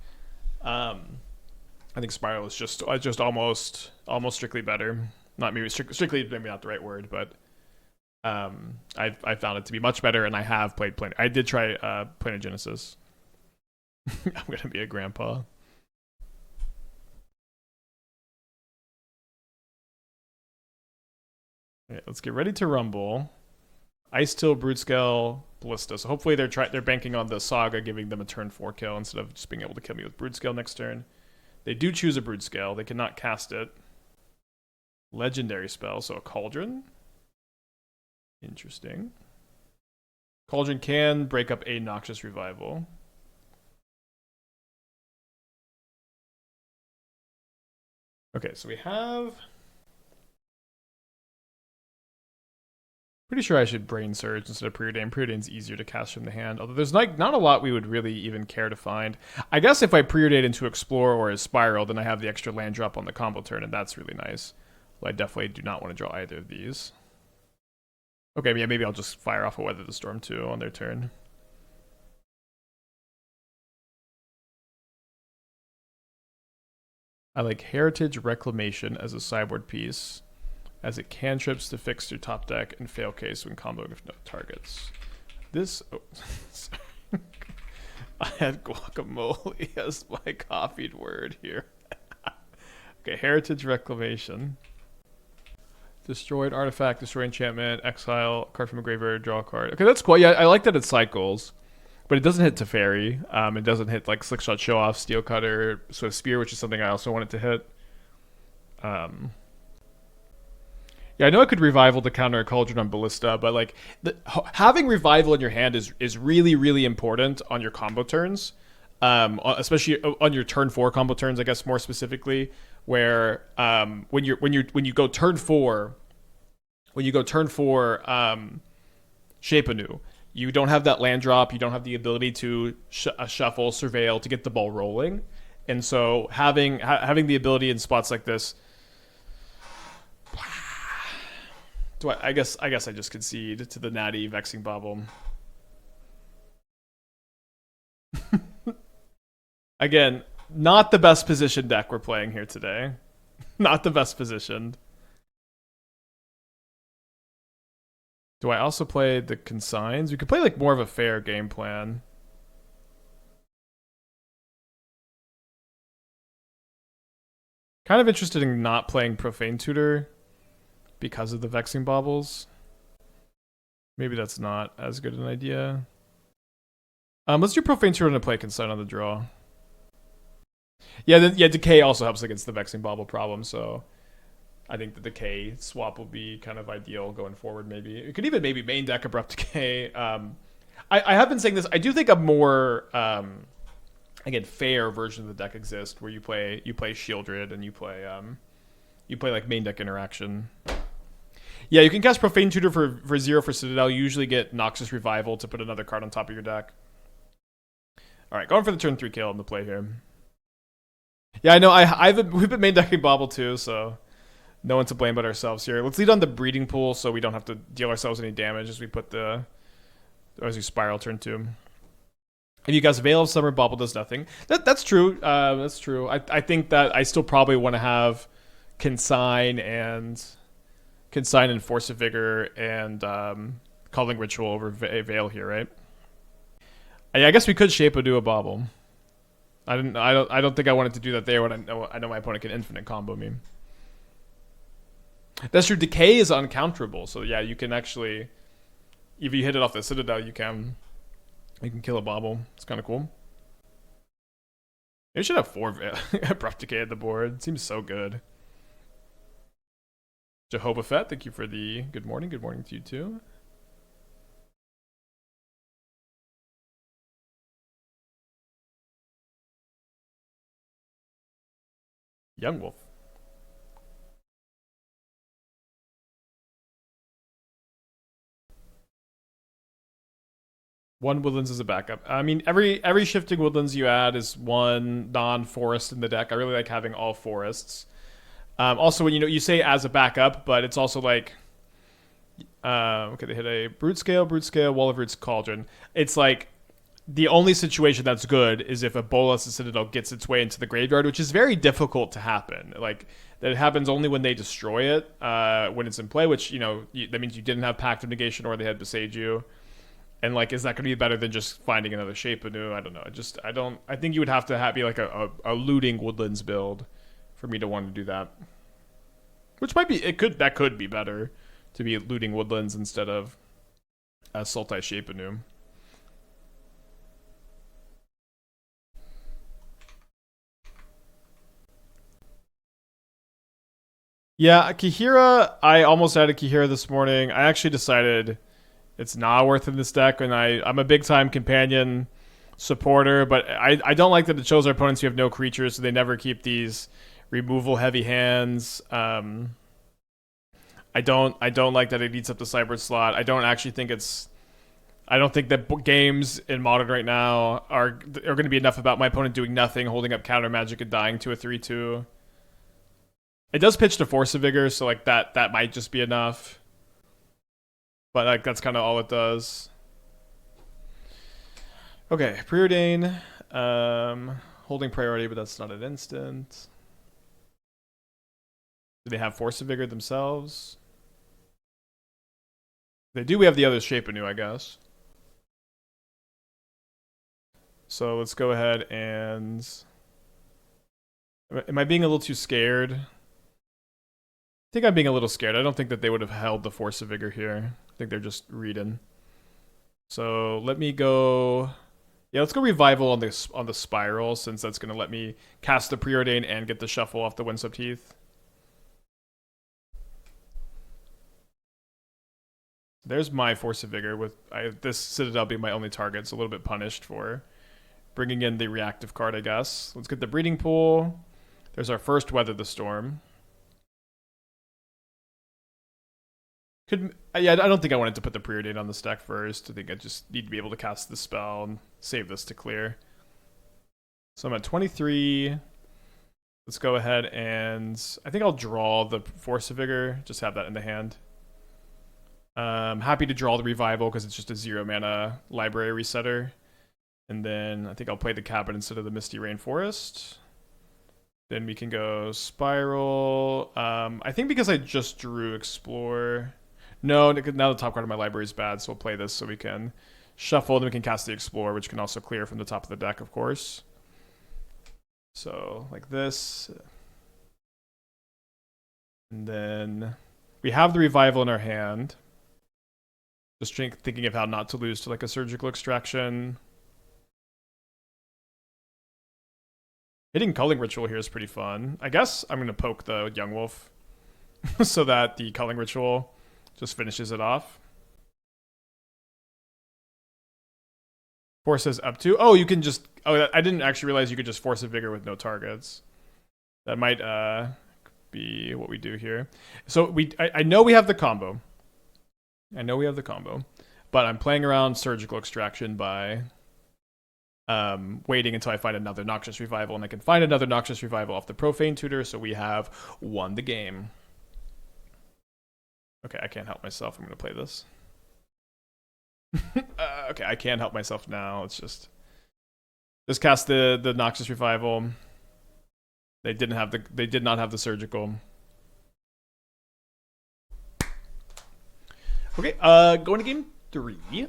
I think Spiral is just almost strictly better. Not maybe strictly, maybe not the right word, but I found it to be much better, and I have played Planar. I did try Planar Genesis. I'm gonna be a grandpa. Okay, let's get ready to rumble. Ice Till, Broodscale, Ballista. So hopefully they're banking on the Saga giving them a turn 4 kill instead of just being able to kill me with Broodscale next turn. They do choose a Broodscale. They cannot cast it. Legendary spell, so a Cauldron. Interesting. Cauldron can break up a Noxious Revival. Okay, so we have... Pretty sure I should Brainsurge instead of Preordain. Preordain's easier to cast from the hand, although there's like not a lot we would really even care to find. I guess if I Preordain into Explore or a Spiral, then I have the extra land drop on the combo turn, and that's really nice. Well, I definitely do not want to draw either of these. Okay, yeah, maybe I'll just fire off a Weather the Storm too on their turn. I like Heritage Reclamation as a sideboard piece, as it cantrips to fix your top deck and fail case when comboing with no targets. This... Oh, sorry. I had guacamole as my copied word here. Okay, Heritage Reclamation. Destroyed artifact, destroy enchantment, exile, card from a graveyard, draw a card. Okay, that's cool. Yeah, I like that it cycles. But it doesn't hit Teferi. It doesn't hit like Slickshot Show Off, Steel Cutter, Swift Spear, which is something I also wanted to hit. Yeah, I know I could Revival to counter a Cauldron on Ballista, but like having Revival in your hand is really, really important on your combo turns, especially on your turn 4 combo turns. I guess more specifically, where when you go turn 4, Shape Anew, you don't have that land drop, you don't have the ability to shuffle, surveil to get the ball rolling. And so having the ability in spots like this, I guess I just concede to the natty Vexing Bauble. Again, not the best positioned deck we're playing here today. Not the best positioned. Do I also play the Consigns? We could play like more of a fair game plan. Kind of interested in not playing Profane Tutor because of the Vexing Baubles. Maybe that's not as good an idea. Let's do Profane Tutor and play Consign on the draw. Yeah, Decay also helps against the Vexing Bauble problem, so I think the Decay swap will be kind of ideal going forward, maybe. It could even maybe main deck Abrupt Decay. I have been saying this. I do think a more, again, fair version of the deck exists where you play Shieldred and you play like main deck interaction. Yeah, you can cast Profane Tutor for 0 for Citadel. You usually get Noxious Revival to put another card on top of your deck. Alright, going for the turn 3 kill in the play here. Yeah, I know. We've been main decking Bauble too, so no one to blame but ourselves here. Let's lead on the breeding pool so we don't have to deal ourselves any damage as we spiral turn 2. If you guys Veil of Summer, Bauble does nothing. That's true. That's true. I think that I still probably want to have Consign and Force of Vigor and Culling Ritual over Veil here, right? I guess we could Shape Anew a Bauble. I don't think I wanted to do that there when I know my opponent can infinite combo me. That's true. Decay is uncounterable, so yeah, you can actually, if you hit it off the Citadel, you can kill a Bauble. It's kind of cool. Maybe we should have 4 Abrupt Decay at the board. It seems so good. Jehovah Fett, thank you for the good morning. Good morning to you too. Young Wolf. One Woodlands is a backup. I mean, every shifting Woodlands you add is one non-forest in the deck. I really like having all forests. Also, when you say as a backup, but it's also like, okay, they hit a Brute Scale, Wall of Roots, Cauldron. It's like the only situation that's good is if a Bolas Citadel gets its way into the graveyard, which is very difficult to happen. Like that happens only when they destroy it, when it's in play. Which that means you didn't have Pact of Negation or they had Beside You. And like, is that going to be better than just finding another Shape Anew? I don't know. I think you would have to be like a looting Woodlands build for me to want to do that. Which might be that could be better to be looting Woodlands instead of a Sultai Shape Anew. Yeah, Kihira, I almost added Kihira this morning. I actually decided it's not worth in this deck, and I'm a big time companion supporter, but I don't like that it shows our opponents who have no creatures, so they never keep these removal heavy hands. I don't like that it eats up the sideboard slot. I don't think that games in Modern right now are going to be enough about my opponent doing nothing, holding up counter magic and dying to a 3/2. It does pitch to Force of Vigor, so like that might just be enough. But like that's kind of all it does. Okay, Preordain, holding priority, but that's not an instant. Do they have Force of Vigor themselves? If they do, we have the other Shape Anew, I guess. So let's go ahead and... Am I being a little too scared? I think I'm being a little scared. I don't think that they would have held the Force of Vigor here. I think they're just reading. So let me go... Yeah, let's go Revival on the Spiral, since that's going to let me cast the Preordain and get the Shuffle off the Windswept Heath. There's my Force of Vigor, with this Citadel being my only target. It's a little bit punished for bringing in the reactive card, I guess. Let's get the Breeding Pool. There's our first Weather the Storm. I don't think I wanted to put the Preordain on the deck first. I think I just need to be able to cast the spell and save this to clear. So I'm at 23. Let's go ahead and I think I'll draw the Force of Vigor. Just have that in the hand. Happy to draw the Revival because it's just a 0 mana library resetter. And then I think I'll play the Cabin instead of the Misty Rainforest. Then we can go Spiral. I think because I just drew Explore. No, now the top card of my library is bad, so we'll play this so we can shuffle, and then we can cast the Explore, which can also clear from the top of the deck, of course. So, like this. And then we have the Revival in our hand. Just thinking of how not to lose to like a Surgical Extraction. Hitting Culling Ritual here is pretty fun. I guess I'm going to poke the Young Wolf so that the Culling Ritual just finishes it off. Forces up to. Oh, you can just. Oh, I didn't actually realize you could just Force of Vigor with no targets. That might be what we do here. So I know we have the combo. But I'm playing around Surgical Extraction by waiting until I find another Noxious Revival, and I can find another Noxious Revival off the Profane Tutor, so we have won the game. Okay, I can't help myself. I'm going to play this. Okay, I can't help myself now. Let's just cast the Noxious Revival. They did not have the Surgical. Okay, going to game 3.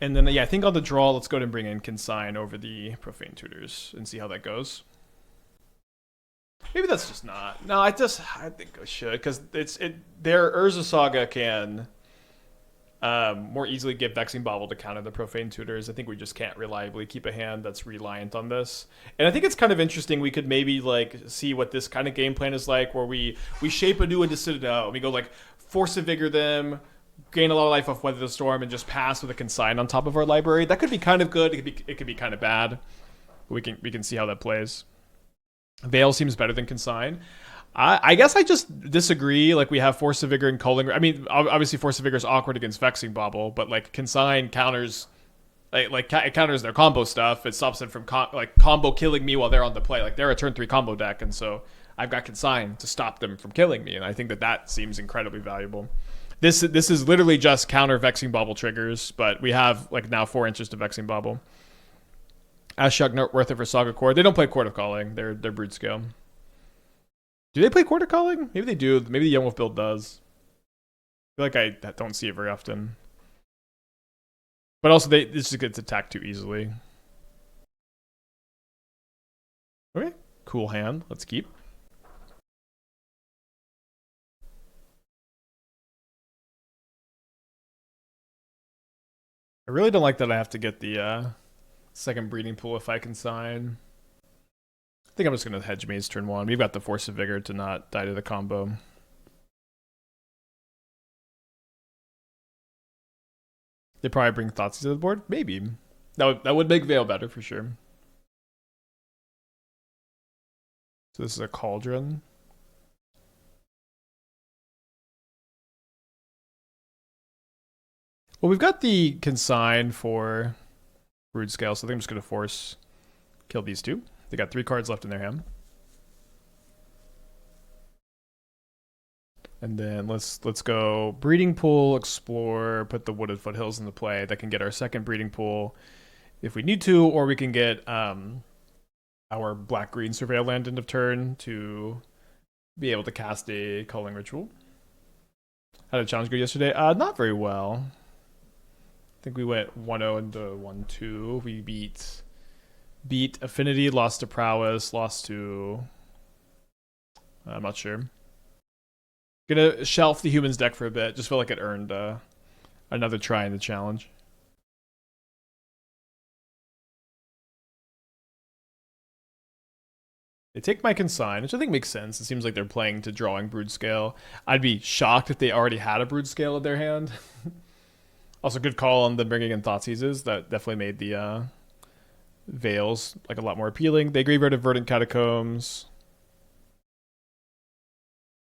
And then, yeah, I think on the draw, let's go ahead and bring in Consign over the Profane Tutors and see how that goes. Maybe that's just not. No, I think I should, because their Urza Saga can more easily get Vexing Bauble to counter the Profane Tutors. I think we just can't reliably keep a hand that's reliant on this. And I think it's kind of interesting. We could maybe like see what this kind of game plan is like, where we Shape Anew into Citadel, and we go like Force of Vigor them, gain a lot of life off Weather the Storm, and just pass with a Consign on top of our library. That could be kind of good. It could be kind of bad. We can see how that plays. Veil seems better than Consign. I guess I just disagree. Like, we have Force of Vigor and Culling. I mean, obviously Force of Vigor is awkward against Vexing Bauble, but like Consign counters, it counters their combo stuff. It stops them from combo killing me while they're on the play. Like, they're a turn 3 combo deck, and so I've got Consign to stop them from killing me, and I think that seems incredibly valuable. This is literally just counter Vexing Bauble triggers, but we have like now 4 inches to Vexing Bauble. Ashiok not worth it for Saga Core. They don't play Court of Calling. They're Brood Scale. Do they play Court of Calling? Maybe they do. Maybe the Young Wolf build does. I feel like I don't see it very often. But also, this just gets attacked too easily. Okay, cool hand. Let's keep. I really don't like that I have to get the second breeding pool if I Consign. I think I'm just going to Hedge Maze turn 1. We've got the Force of Vigor to not die to the combo. They probably bring Thoughtseize to the board? Maybe. That would make Veil better for sure. So this is a Cauldron. Well, we've got the Consign for Brood Scale, so I think I'm just going to force kill these two. They got 3 cards left in their hand. And then let's go Breeding Pool, Explore, put the Wooded Foothills into play. That can get our second Breeding Pool if we need to, or we can get our Black-Green Surveil land end of turn to be able to cast a Culling Ritual. How did challenge go yesterday? Not very well. I think we went 1-0 into 1-2. We beat Affinity, lost to Prowess, lost to... I'm not sure. Gonna shelf the Humans deck for a bit. Just feel like it earned another try in the challenge. They take my Consign, which I think makes sense. It seems like they're playing to drawing Brood Scale. I'd be shocked if they already had a Brood Scale in their hand. Also, good call on them bringing in Thoughtseizes. That definitely made the Veils like a lot more appealing. They graveyarded Verdant Catacombs.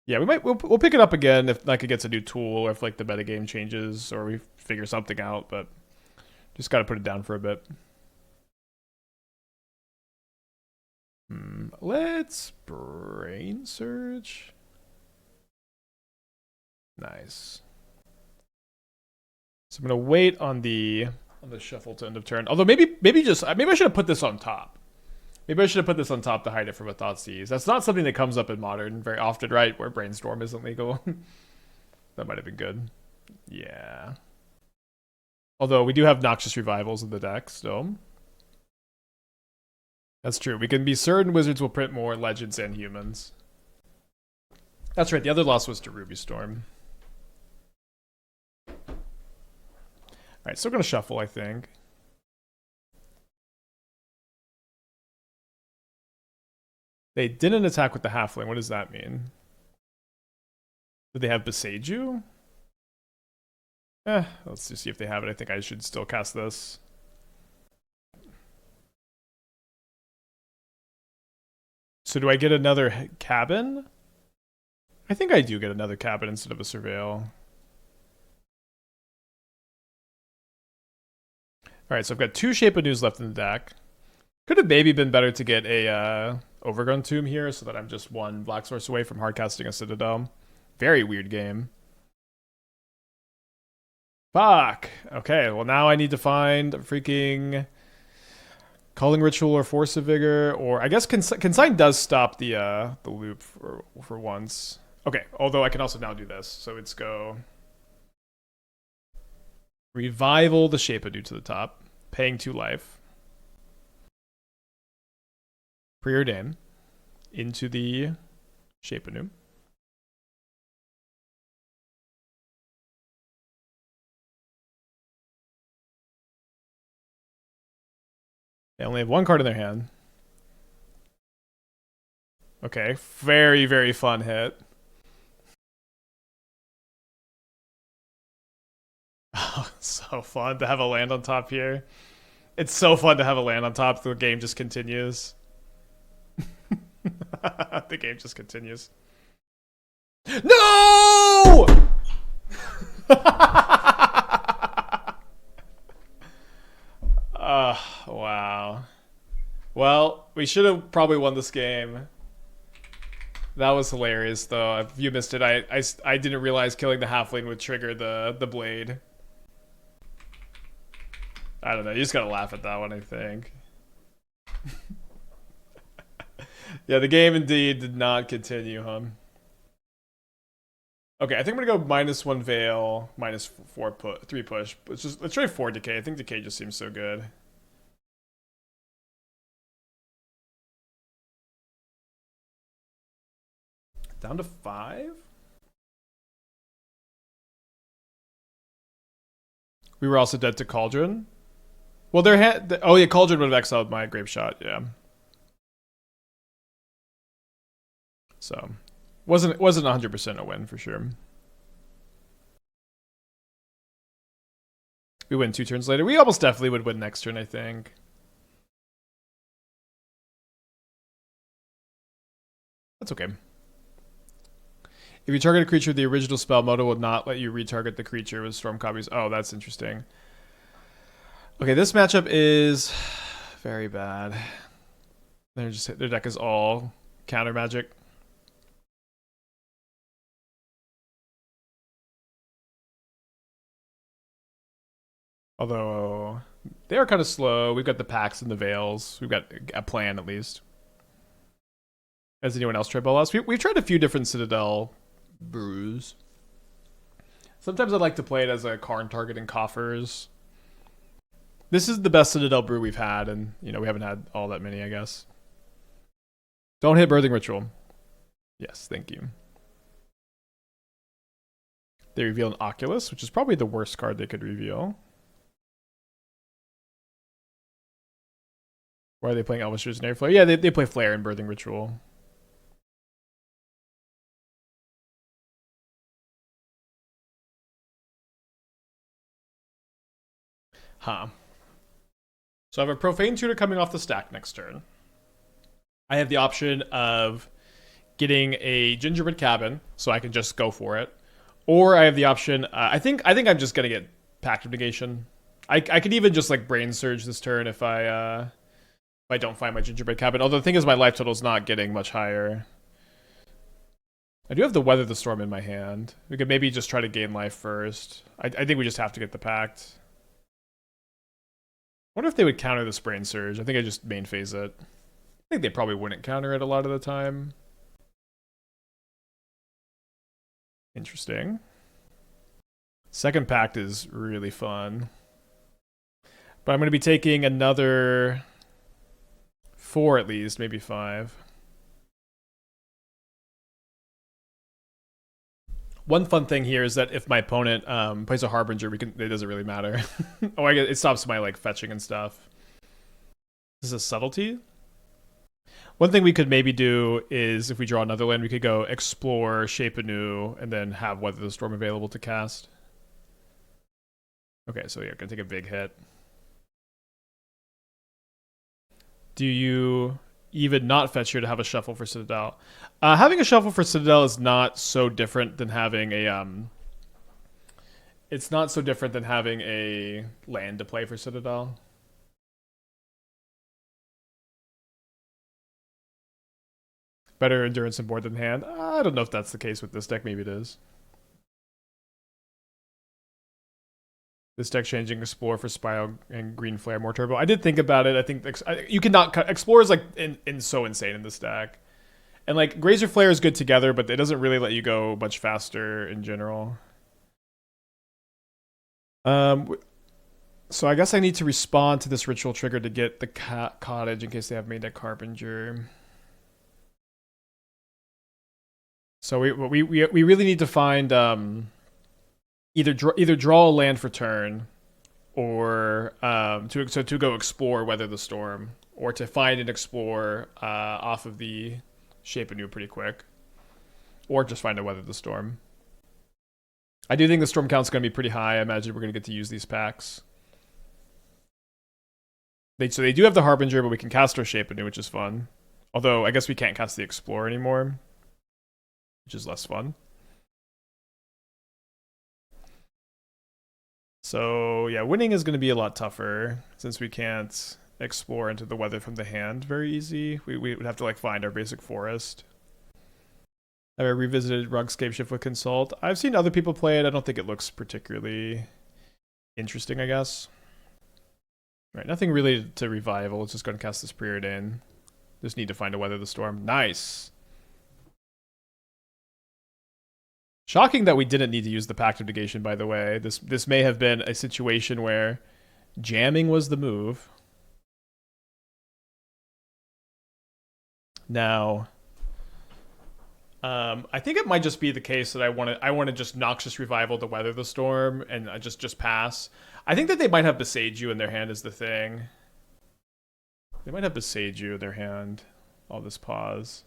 Yeah, we'll pick it up again if like it gets a new tool, or if like the metagame changes, or we figure something out. But just got to put it down for a bit. Let's Brainsurge. Nice. So I'm gonna wait on the shuffle to end of turn. Although maybe I should have put this on top. Maybe I should have put this on top to hide it from a Thoughtseize. That's not something that comes up in Modern very often, right? Where Brainstorm isn't legal. That might have been good. Yeah. Although we do have Noxious Revivals in the deck still. That's true. We can be certain wizards will print more legends and humans. That's right. The other loss was to Ruby Storm. Alright, still gonna shuffle, I think. They didn't attack with the halfling. What does that mean? Did they have Besage? Let's just see if they have it. I think I should still cast this. So do I get another cabin? I think I do get another cabin instead of a surveil. Alright, so I've got 2 Shape Anews left in the deck. Could have maybe been better to get a Overgrown Tomb here so that I'm just 1 black source away from hardcasting a Citadel. Very weird game. Fuck! Okay, well now I need to find a freaking Culling Ritual or Force of Vigor, or I guess Consign does stop the loop for once. Okay, although I can also now do this. So it's go Revival the Shape Anew to the top, paying 2 life. Preordain into the Shape Anew. They only have 1 card in their hand. Okay, very, very fun hit. Oh, so fun to have a land on top here. It's so fun to have a land on top. The game just continues. The game just continues. No! Wow. Well, we should have probably won this game. That was hilarious, though. If you missed it, I didn't realize killing the halfling would trigger the blade. I don't know. You just gotta laugh at that one, I think. Yeah, the game indeed did not continue, huh? Okay, I think I'm gonna go -1 Veil, -3 push. Let's try 4 Decay. I think Decay just seems so good. Down to 5? We were also dead to Cauldron. Well, oh yeah, Cauldron would have exiled my Grapeshot, yeah. So, wasn't 100% a win for sure. We win 2 turns later. We almost definitely would win next turn, I think. That's okay. If you target a creature with the original spell, Moto will not let you retarget the creature with storm copies. Oh, that's interesting. Okay, this matchup is very bad. Their deck is all counter magic. Although they are kind of slow. We've got the packs and the veils. We've got a plan at least. Has anyone else tried Bolas? We've tried a few different Citadel brews. Sometimes I like to play it as a Karn targeting coffers. This is the best Citadel brew we've had, and we haven't had all that many, I guess. Don't hit Birthing Ritual. Yes, thank you. They reveal an Oculus, which is probably the worst card they could reveal. Why are they playing Elvish Visionary Flare? Yeah, they play Flare and Birthing Ritual. Huh. So I have a Profane Tutor coming off the stack next turn. I have the option of getting a Gingerbread Cabin, so I can just go for it. Or I have the option, I think I'm just going to get Pact of Negation. I could even just like Brainsurge this turn if I I don't find my Gingerbread Cabin. Although the thing is, my life total is not getting much higher. I do have the Weather the Storm in my hand. We could maybe just try to gain life first. I think we just have to get the Pact. I wonder if they would counter this Brainsurge. I think I just main phase it. I think they probably wouldn't counter it a lot of the time. Interesting. Second Pact is really fun. But I'm going to be taking another 4 at least, maybe 5. One fun thing here is that if my opponent plays a Harbinger, it doesn't really matter. Oh, I guess it stops my like fetching and stuff. This is a subtlety. One thing we could maybe do is if we draw another land, we could go explore, shape anew, and then have Weather the Storm available to cast. Okay, so yeah, gonna take a big hit. Do you even not fetch here to have a shuffle for Citadel? Having a shuffle for Citadel is not so different than having a it's not so different than having a land to play for Citadel. Better endurance in board than hand. I don't know if that's the case with this deck. Maybe it is. This deck changing Explore for Spiral and Green Flare more turbo. I did think about it. I think you cannot cut. Explore is like so insane in this deck. And like Grazer Flare is good together, but it doesn't really let you go much faster in general. So I guess I need to respond to this ritual trigger to get the cottage in case they have made that Carpenter. So we really need to find either draw a land for turn, or to go explore Weather the Storm, or to find and explore off of the Shape Anew pretty quick, or just find a Weather the Storm. I do think the storm count's going to be pretty high. I imagine we're going to get to use these packs. So they do have the Harbinger, but we can cast our Shape Anew, which is fun. Although I guess we can't cast the Explore anymore, which is less fun. So yeah, winning is going to be a lot tougher since we can't explore into the weather from the hand very easy. We would have to like find our basic forest. I revisited Rugscape Shift with Consult. I've seen other people play it. I don't think it looks particularly interesting, I guess. All right, nothing related to Revival. Let's just go and cast this Preordain. Just need to find a Weather the Storm. Nice. Shocking that we didn't need to use the Pact of Negation, by the way. This may have been a situation where jamming was the move. Now, I think it might just be the case that I want to just Noxious Revival to Weather the Storm and just pass. I think that they might have Besage You in their hand is the thing. They might have Besage You in their hand. All this pause.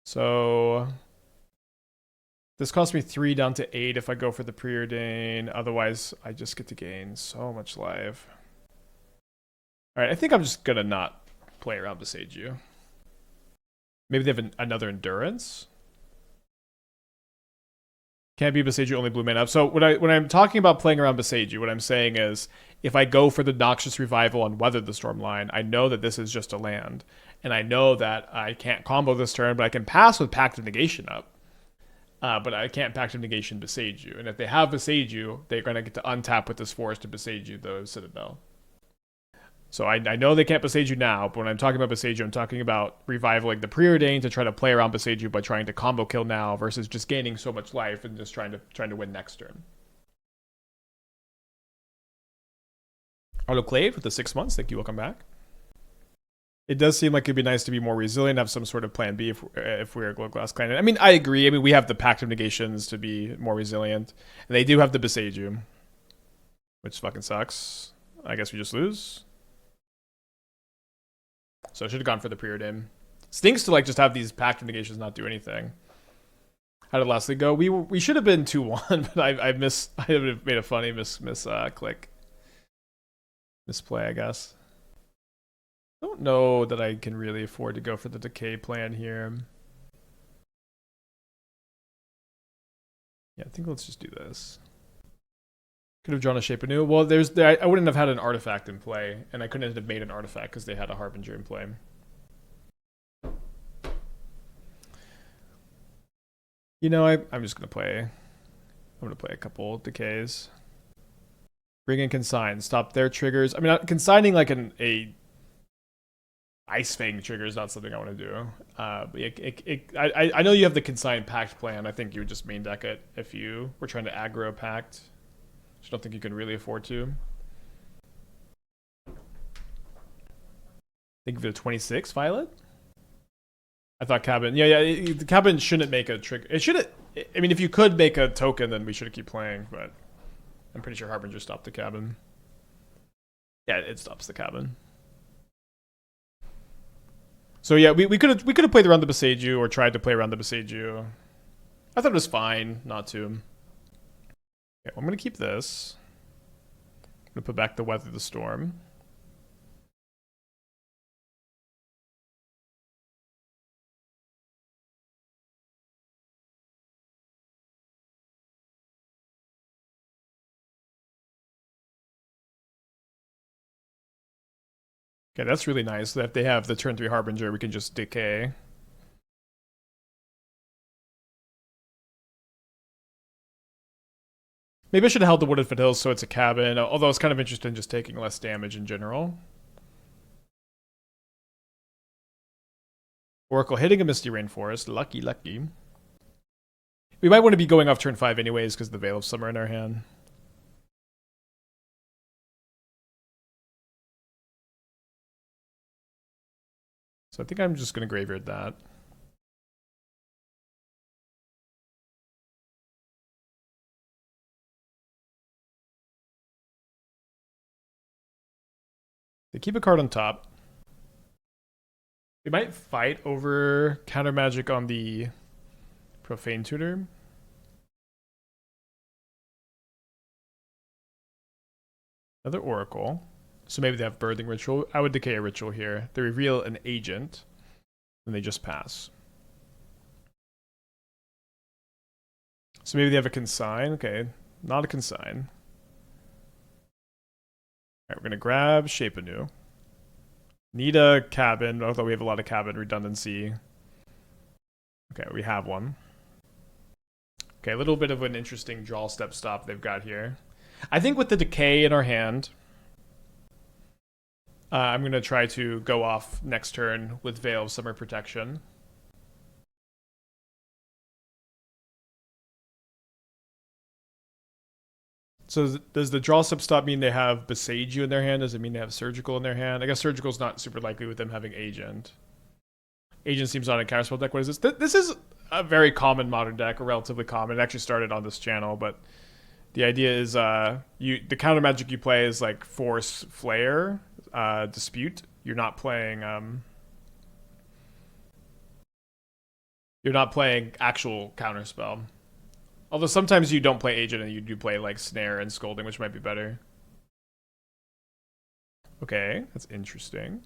So this costs me 3 down to 8 if I go for the Preordain. Otherwise, I just get to gain so much life. All right, I think I'm just gonna not play around Besage You. Maybe they have another Endurance. Can't be Besage You, only blue mana up. So when I'm talking about playing around Besage You, what I'm saying is if I go for the Noxious Revival on Weather the Storm line, I know that this is just a land. And I know that I can't combo this turn, but I can pass with Pact of Negation up. But I can't Pact of Negation Besage You. And if they have Besage You, they're going to get to untap with this forest to Besage You the Citadel. So I know they can't Besage You now, but when I'm talking about Besage You, I'm talking about revivaling the Preordain to try to play around Besage You by trying to combo kill now versus just gaining so much life and just trying to win next turn. Autoclave with the 6 months. Thank you. Welcome back. It does seem like it'd be nice to be more resilient, have some sort of plan B if we're a Glow Glass Clan. I mean, I agree. I mean, we have the Pact of Negations to be more resilient. And they do have the Besage You, which fucking sucks. I guess we just lose. So I should have gone for the Preordain. Stinks to like just have these Pact of Negations not do anything. How did last league go? We should have been 2-1, but I made a funny click. Misplay, I guess. I don't know that I can really afford to go for the decay plan here. Yeah, I think let's just do this. Could have drawn a Shape Anew. Well, I wouldn't have had an artifact in play, and I couldn't have made an artifact because they had a Harbinger in play. You know, I'm just gonna play. I'm gonna play a couple decays. Bring in Consign. Stop their triggers. I mean, consigning like a Ice Fang trigger is not something I want to do. But I know you have the Consign Pact plan. I think you would just main deck it if you were trying to aggro Pact. I don't think you can really afford to. Think of the 26 Violet. I thought Cabin. Yeah. The Cabin shouldn't make a trigger. It shouldn't. I mean, if you could make a token, then we should keep playing. But I'm pretty sure Harbinger stopped the Cabin. Yeah, it stops the Cabin. So yeah, we could have played around the Boseiju or tried to play around the Boseiju. I thought it was fine not to. Okay, well, I'm gonna keep this. I'm gonna put back the Weather the Storm. Okay, that's really nice. That if they have the turn 3 Harbinger, we can just decay. Maybe I should have held the Wooded Foothills so it's a Cabin, although I was kind of interested in just taking less damage in general. Oracle hitting a Misty Rainforest. Lucky, lucky. We might want to be going off turn 5 anyways because the Veil of Summer in our hand. So I think I'm just going to graveyard that. They keep a card on top. We might fight over counter magic on the Profane Tutor. Another Oracle. So maybe they have Birthing Ritual. I would decay a Ritual here. They reveal an Agent, and they just pass. So maybe they have a Consign. Okay, not a Consign. All right, we're going to grab Shape Anew. Need a Cabin, although we have a lot of Cabin redundancy. Okay, we have one. Okay, a little bit of an interesting draw step stop they've got here. I think with the decay in our hand, I'm going to try to go off next turn with Veil of Summer Protection. So does the draw step stop mean they have Boseiju in their hand? Does it mean they have Surgical in their hand? I guess Surgical's not super likely with them having Agent. Agent seems on a counterspell deck. What is this? This is a very common modern deck, or relatively common. It actually started on this channel, but the idea is the counter magic you play is like Force, Flare, Dispute. You're not playing actual counterspell. Although sometimes you don't play Agent and you do play like Snare and Scolding, which might be better. Okay, that's interesting.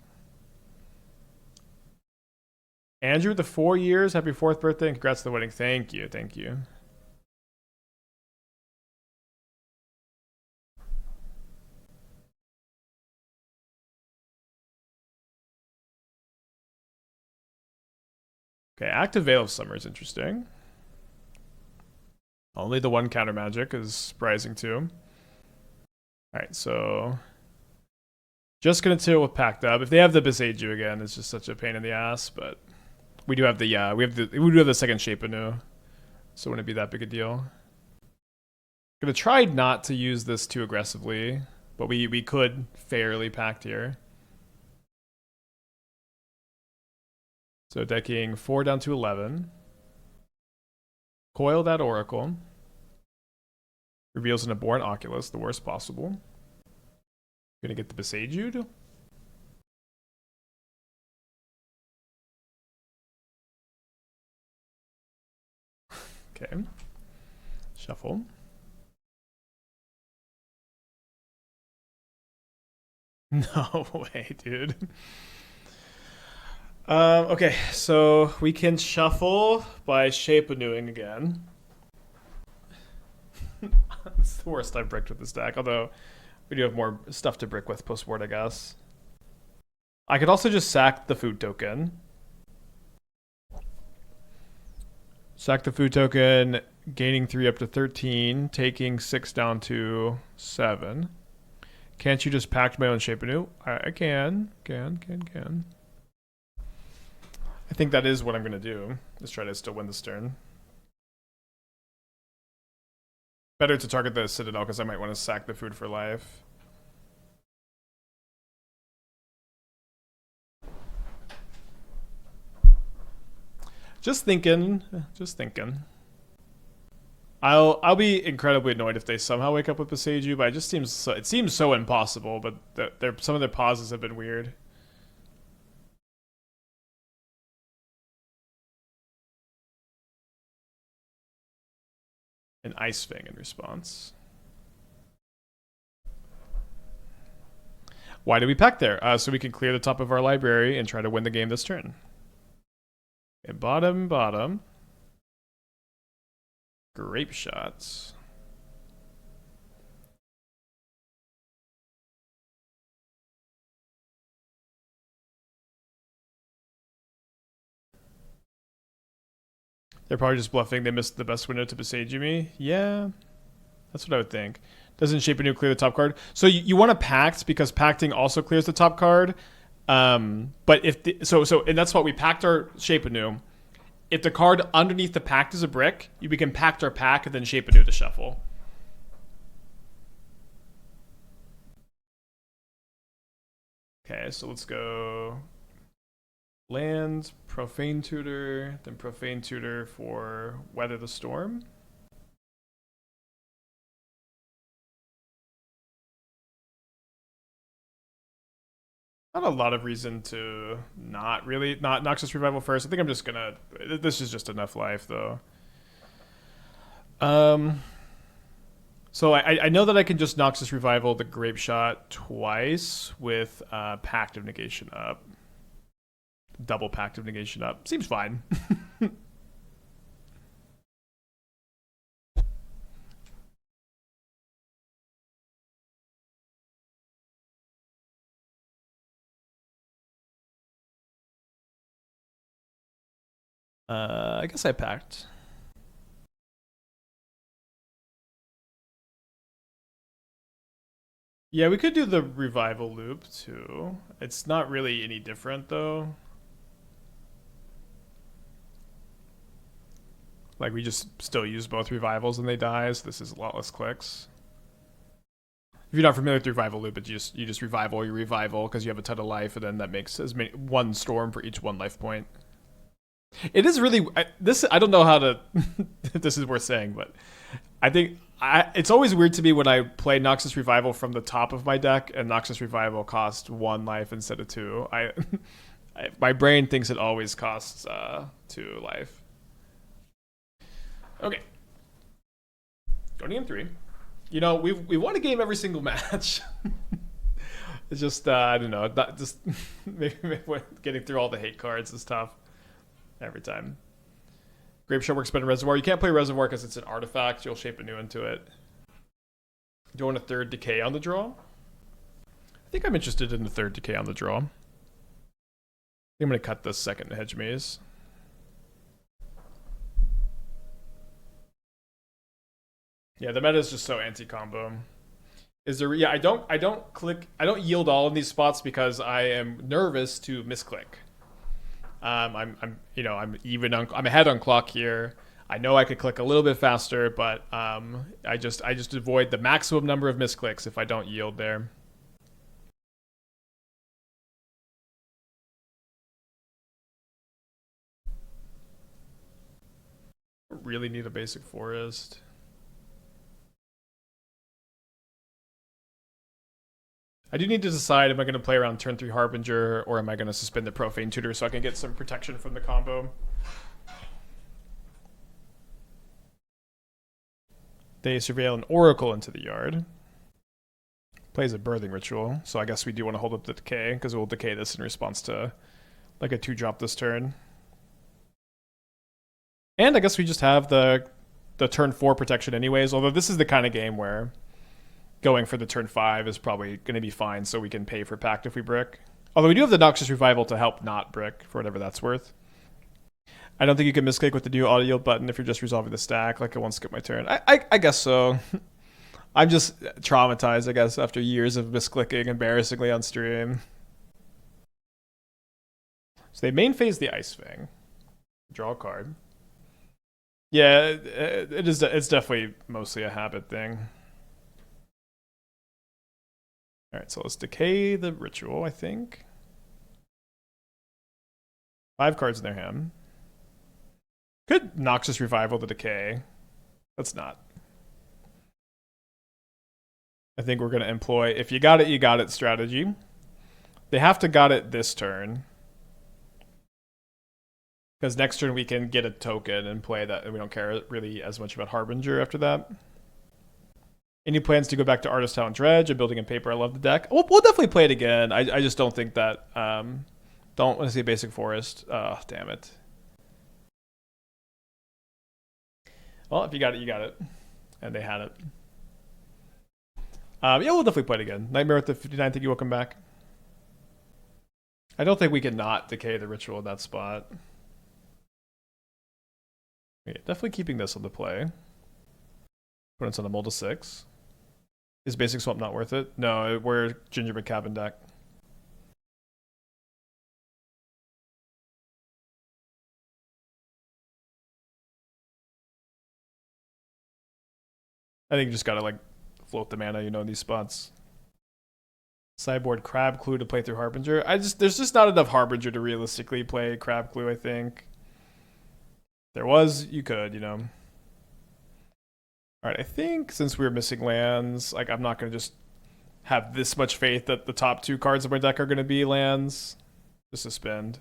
Andrew, the 4 years. Happy 4th birthday and congrats on the wedding. Thank you, thank you. Okay, active Veil of Summer is interesting. Only the one counter magic is surprising too. Alright, so just gonna deal with Pact Up. If they have the Boseiju again, it's just such a pain in the ass, but we do have the we do have the second Shape Anew, so it wouldn't be that big a deal. Gonna try not to use this too aggressively, but we could fairly Pact here. So decking 4 down to 11. Coil that Oracle. Reveals an Abhorrent Oculus, the worst possible. Gonna get the Boseiju. Okay. Shuffle. No way, dude. Okay, so we can shuffle by Shape Anewing again. It's the worst I've bricked with this deck, although we do have more stuff to brick with post-board, I guess. I could also just sack the food token. Sack the food token, gaining 3 up to 13, taking 6 down to 7. Can't you just pact my own Shape Anew? I can. Can. I think that is what I'm going to do. Let's try to still win this turn. Better to target the Citadel because I might want to sack the food for life. Just thinking. I'll be incredibly annoyed if they somehow wake up with Beseiju, but it seems so impossible. But some of their pauses have been weird. An Ice Fang in response. Why do we pack there? So we can clear the top of our library and try to win the game this turn. Okay, bottom. Grapeshot. They're probably just bluffing. They missed the best window to Beseiju me. Yeah, that's what I would think. Doesn't Shape Anew clear the top card? So you want to pact because pacting also clears the top card. But if and that's what we packed our Shape Anew. If the card underneath the pact is a brick, we can pact our pack and then Shape Anew to shuffle. Okay, so let's go land, Profane Tutor, then Profane Tutor for Weather the Storm. Not a lot of reason to not Noxious Revival first. I think I'm just gonna. This is just enough life though. So I know that I can just Noxious Revival the Grapeshot twice with Pact of Negation up. Double Pact of Negation up. Seems fine. I guess I packed. Yeah, we could do the revival loop too. It's not really any different though. Like we just still use both revivals and they die, so this is a lot less clicks. If you're not familiar with the revival loop, you just revival your revival because you have a ton of life, and then that makes as many one storm for each 1 life point. It is really this. I don't know how to. If this is worth saying, but I think it's always weird to me when I play Noxious Revival from the top of my deck, and Noxious Revival costs 1 life instead of 2. My brain thinks it always costs 2 life. Okay, going in 3. You know, we won a game every single match. It's just I don't know. Not just maybe getting through all the hate cards is tough. Every time. Grapeshot works better in Reservoir. You can't play Reservoir because it's an artifact. You'll Shape Anew into it. Do you want a 3rd Decay on the draw? I think I'm interested in the 3rd Decay on the draw. I'm going to cut this 2nd Hedge Maze. Yeah, the meta is just so anti-combo. Is there? Yeah, I don't yield all in these spots because I am nervous to misclick. I'm ahead on clock here. I know I could click a little bit faster, but I just avoid the maximum number of misclicks if I don't yield there. Really need a basic forest. I do need to decide, am I going to play around turn 3 Harbinger, or am I going to suspend the Profane Tutor so I can get some protection from the combo? They surveil an Oracle into the yard. Plays a Birthing Ritual, so I guess we do want to hold up the Decay, because we'll decay this in response to like a 2-drop this turn. And I guess we just have the the turn 4 protection anyways, although this is the kind of game where going for the turn 5 is probably going to be fine, so we can pay for Pact if we brick. Although we do have the Noxious Revival to help not brick, for whatever that's worth. I don't think you can misclick with the new auto yield button if you're just resolving the stack, like it won't skip my turn. I guess so. I'm just traumatized, I guess, after years of misclicking embarrassingly on stream. So they main phase the Ice Fang. Draw a card. Yeah, it's definitely mostly a habit thing. Alright, so let's decay the ritual, I think. 5 cards in their hand. Could Noxious Revival the decay. Let's not. I think we're going to employ, if you got it, you got it strategy. They have to got it this turn. Because next turn we can get a token and play that, and we don't care really as much about Harbinger after that. Any plans to go back to Artist Talent Dredge and Building in Paper? I love the deck. We'll definitely play it again. I just don't think that... don't want to see Basic Forest. Oh, damn it. Well, if you got it, you got it. And they had it. Yeah, we'll definitely play it again. Nightmare with the 59, thank you, welcome back. I don't think we can not decay the ritual in that spot. Yeah, definitely keeping this on the play. Opponent's on a mold of 6. Is Basic Swamp not worth it? No, we're Gingerbread Cabin deck. I think you just gotta like float the mana, in these spots. Sideboard Crab Clue to play through Harbinger. There's just not enough Harbinger to realistically play Crab Clue, I think. There was, you could, Alright, I think since we're missing lands, like I'm not gonna just have this much faith that the top 2 cards of my deck are gonna be lands. Just to spend.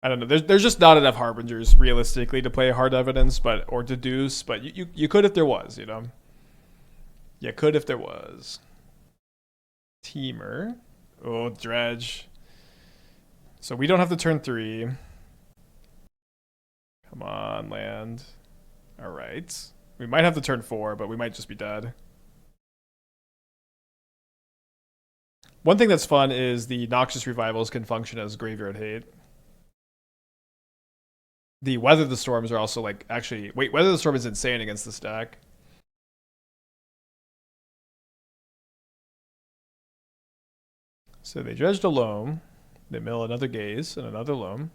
I don't know. There's just not enough Harbingers realistically to play Hard Evidence, or Deduce, but you could if there was, You could if there was. Teamer. Oh, Dredge. So we don't have to turn 3. Come on, land. Alright. We might have to turn 4, but we might just be dead. One thing that's fun is the Noxious Revivals can function as Graveyard Hate. The Weather the Storms are also like, actually, wait, Weather the Storm is insane against the stack. So they dredged a loam. They mill another gaze and another loam.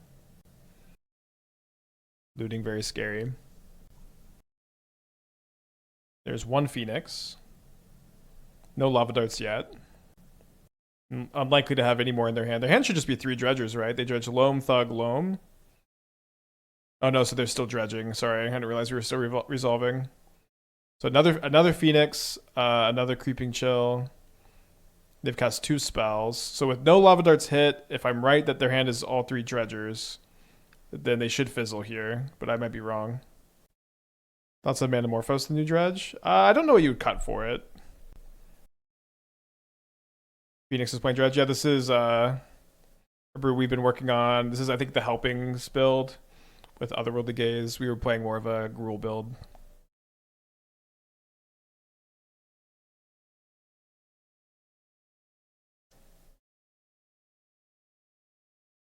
Looting very scary. There's 1 Phoenix. No Lava Darts yet. Unlikely to have any more in their hand. Their hand should just be 3 dredgers, right? They dredge loam, thug, loam. Oh no, so they're still dredging. Sorry, I hadn't realized we were still resolving. So another Phoenix, another Creeping Chill. They've cast 2 spells. So with no Lava Darts hit, if I'm right that their hand is all 3 dredgers, then they should fizzle here, but I might be wrong. Thoughts on Manamorphose, the new dredge? I don't know what you would cut for it. Phoenix is playing dredge. Yeah, this is a brew we've been working on. This is, I think, the Helpings build. With Otherworldly Gaze, we were playing more of a Gruul build.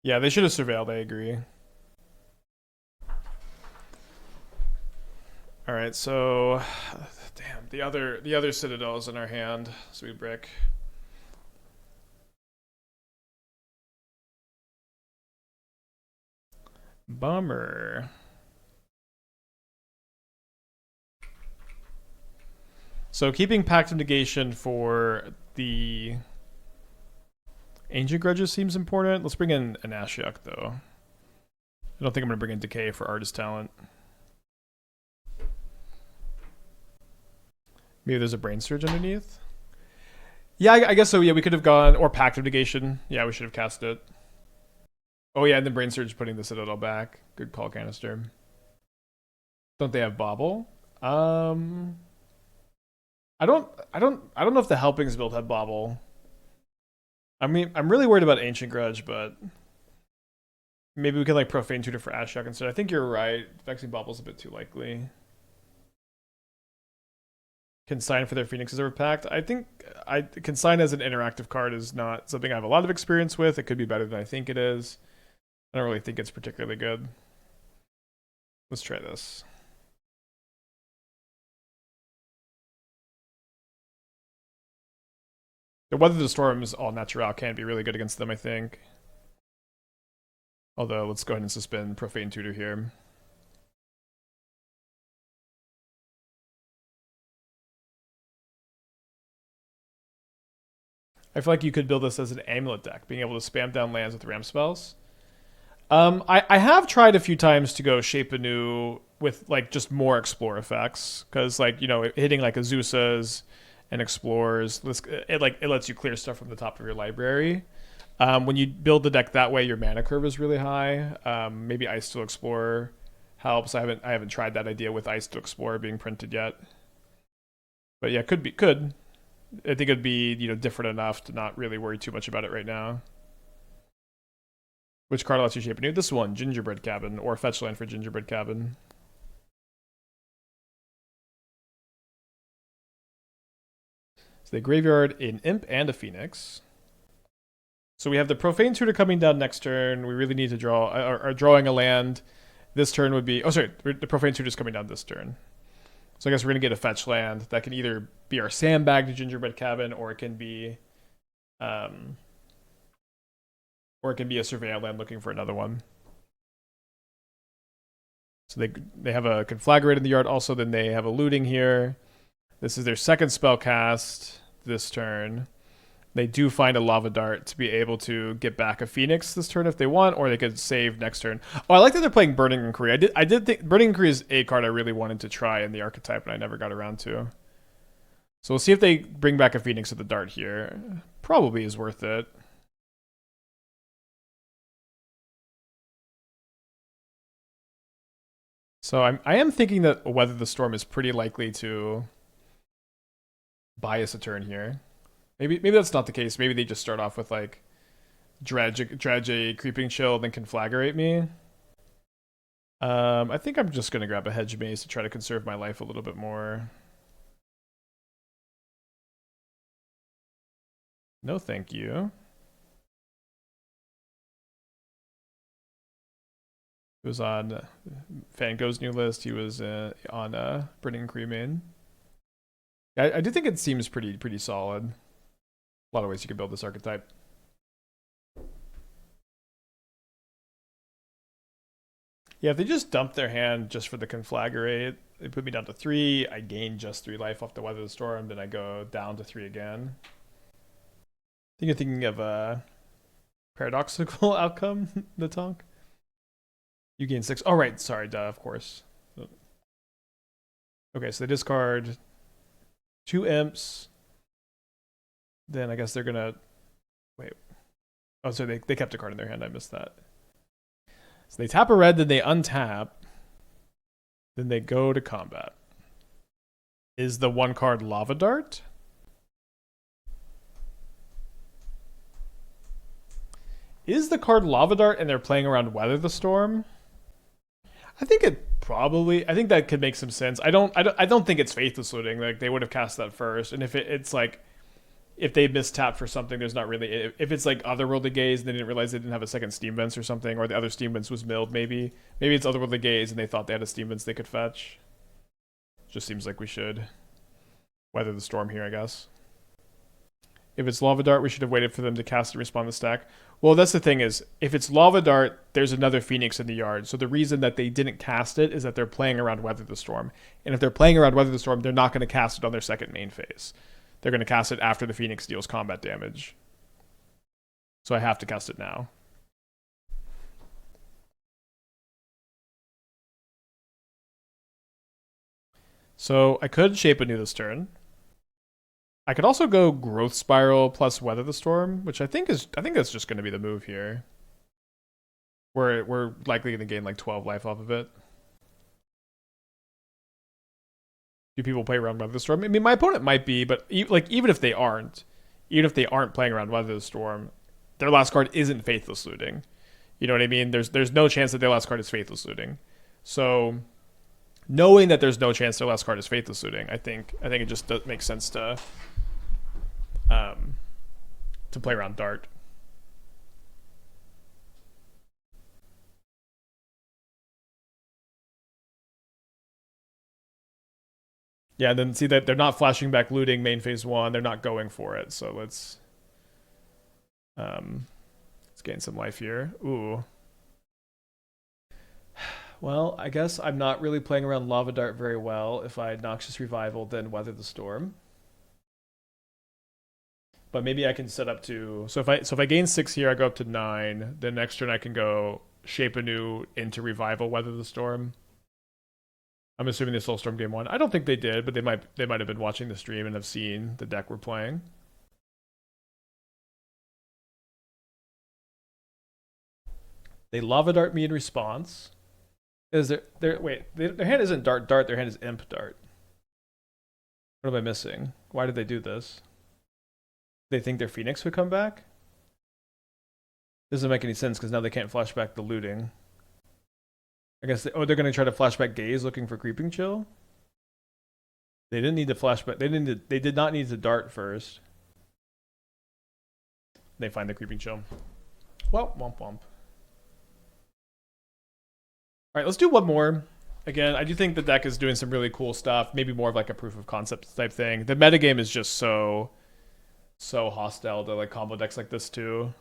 Yeah, they should have surveilled, I agree. Alright, so damn, the other Citadel is in our hand, so we brick. Bummer. So keeping Pact of Negation for the Ancient Grudges seems important. Let's bring in an Ashiok, though. I don't think I'm going to bring in Decay for Artist Talent. Maybe there's a Brainsurge underneath? Yeah, I guess so. Yeah, we could have gone... Or Pact of Negation. Yeah, we should have cast it. Oh yeah, and then Brainsurge putting the Citadel back. Good call, Canister. Don't they have Bobble? I don't know if the Helpings build had Bobble. I mean, I'm really worried about Ancient Grudge, but Maybe we can like Profane Tutor for Ashiok instead. I think you're right. Vexing Bubble's a bit too likely. Consign for their Phoenixes over Pact. I think Consign as an interactive card is not something I have a lot of experience with. It could be better than I think it is. I don't really think it's particularly good. Let's try this. The Weather the Storms all natural can be really good against them, I think. Although, let's go ahead and suspend Profane Tutor here. I feel like you could build this as an amulet deck, being able to spam down lands with ramp spells. I have tried a few times to go Shape Anew with like just more explore effects, because like, you know, hitting like Azusa's and explores, it lets you clear stuff from the top of your library. When you build the deck that way, your mana curve is really high. Maybe Ice to Explorer helps. I haven't tried that idea with Ice to Explorer being printed yet. But yeah, could. I think it'd be, you know, different enough to not really worry too much about it right now. Which card lets you Shape Anew? This one, Gingerbread Cabin, or fetch land for Gingerbread Cabin. So they graveyard an Imp and a Phoenix. So we have the Profane Tutor coming down next turn. We really need to draw, or drawing a land. This turn would be, oh sorry, the Profane Tutor is coming down this turn. So I guess we're going to get a fetch land that can either be our sandbag to Gingerbread Cabin, or it can be a surveil land looking for another one. So they have a Conflagrate in the yard also, then they have a Looting here. This is their second spell cast this turn. They do find a Lava Dart to be able to get back a Phoenix this turn if they want, or they could save next turn. Oh, I like that they're playing Burning Inquiry. I did think Burning Inquiry is a card I really wanted to try in the archetype, and I never got around to. So we'll see if they bring back a Phoenix with the Dart here. Probably is worth it. So I am thinking that Weather the Storm is pretty likely to bias a turn here. Maybe that's not the case. Maybe they just start off with like dredge a Creeping Chill, then Conflagrate me. I think I'm just gonna grab a Hedge Maze to try to conserve my life a little bit more. No, thank you. He was on Fango's new list. He was on Burning Cremain. I do think it seems pretty solid. A lot of ways you can build this archetype. Yeah, if they just dump their hand just for the Conflagrate, they put me down to 3. I gain just 3 life off the Weather the Storm, then I go down to 3 again. I think you're thinking of a paradoxical outcome, the Tonk. You gain 6. Oh, right. Sorry, duh, of course. Okay, so they discard 2 Imps. Then I guess they're gonna wait. Oh, so they kept a card in their hand. I missed that. So they tap a red, then they untap. Then they go to combat. Is the 1 card Lava Dart? Is the card Lava Dart and they're playing around Weather the Storm? I think that could make some sense. I don't think it's Faithless Looting. Like they would have cast that first, and if it's like, if they mistap for something, there's not really. If it's like Otherworldly Gaze, and they didn't realize they didn't have a second Steam Vents or something, or the other Steam Vents was milled, maybe it's Otherworldly Gaze, and they thought they had a Steam Vents they could fetch. Just seems like we should Weather the Storm here, I guess. If it's Lava Dart, we should have waited for them to cast and respond to the stack. Well, that's the thing is, if it's Lava Dart, there's another Phoenix in the yard. So the reason that they didn't cast it is that they're playing around Weather the Storm. And if they're playing around Weather the Storm, they're not going to cast it on their second main phase. They're going to cast it after the Phoenix deals combat damage. So I have to cast it now. So I could Shape Anew this turn. I could also go Growth Spiral plus Weather the Storm, which I think that's just going to be the move here. We're likely going to gain like 12 life off of it. Do people play around Weather the Storm? I mean, my opponent might be, but even if they aren't playing around Weather the Storm, their last card isn't Faithless Looting. You know what I mean? There's no chance that their last card is Faithless Looting. So knowing that there's no chance their last card is Faithless Looting, I think it just makes sense to play around Dart. Yeah, and then see that they're not flashing back looting main phase 1. They're not going for it. So let's gain some life here. Ooh. Well, I guess I'm not really playing around Lava Dart very well. If I had Noxious Revival, then Weather the Storm. But maybe I can set up to... So if I gain 6 here, I go up to 9. Then next turn I can go Shape Anew into Revival, Weather the Storm. I'm assuming they Soulstorm game 1. I don't think they did, but they might have been watching the stream and have seen the deck we're playing. They Lava Dart me in response. Is their hand isn't Dart, their hand is Imp Dart. What am I missing? Why did they do this? They think their Phoenix would come back? Doesn't make any sense because now they can't flash back the looting. I guess they're going to try to flashback Gaze looking for Creeping Chill. They didn't need to flashback. They did not need to Dart first. They find the Creeping Chill. Well, womp womp. All right, let's do one more. Again, I do think the deck is doing some really cool stuff. Maybe more of like a proof of concept type thing. The metagame is just so hostile to like combo decks like this too.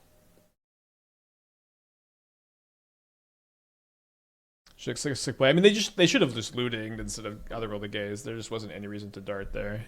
Sick play. I mean, they should have just looting instead of other roll the Gaze. There just wasn't any reason to Dart there.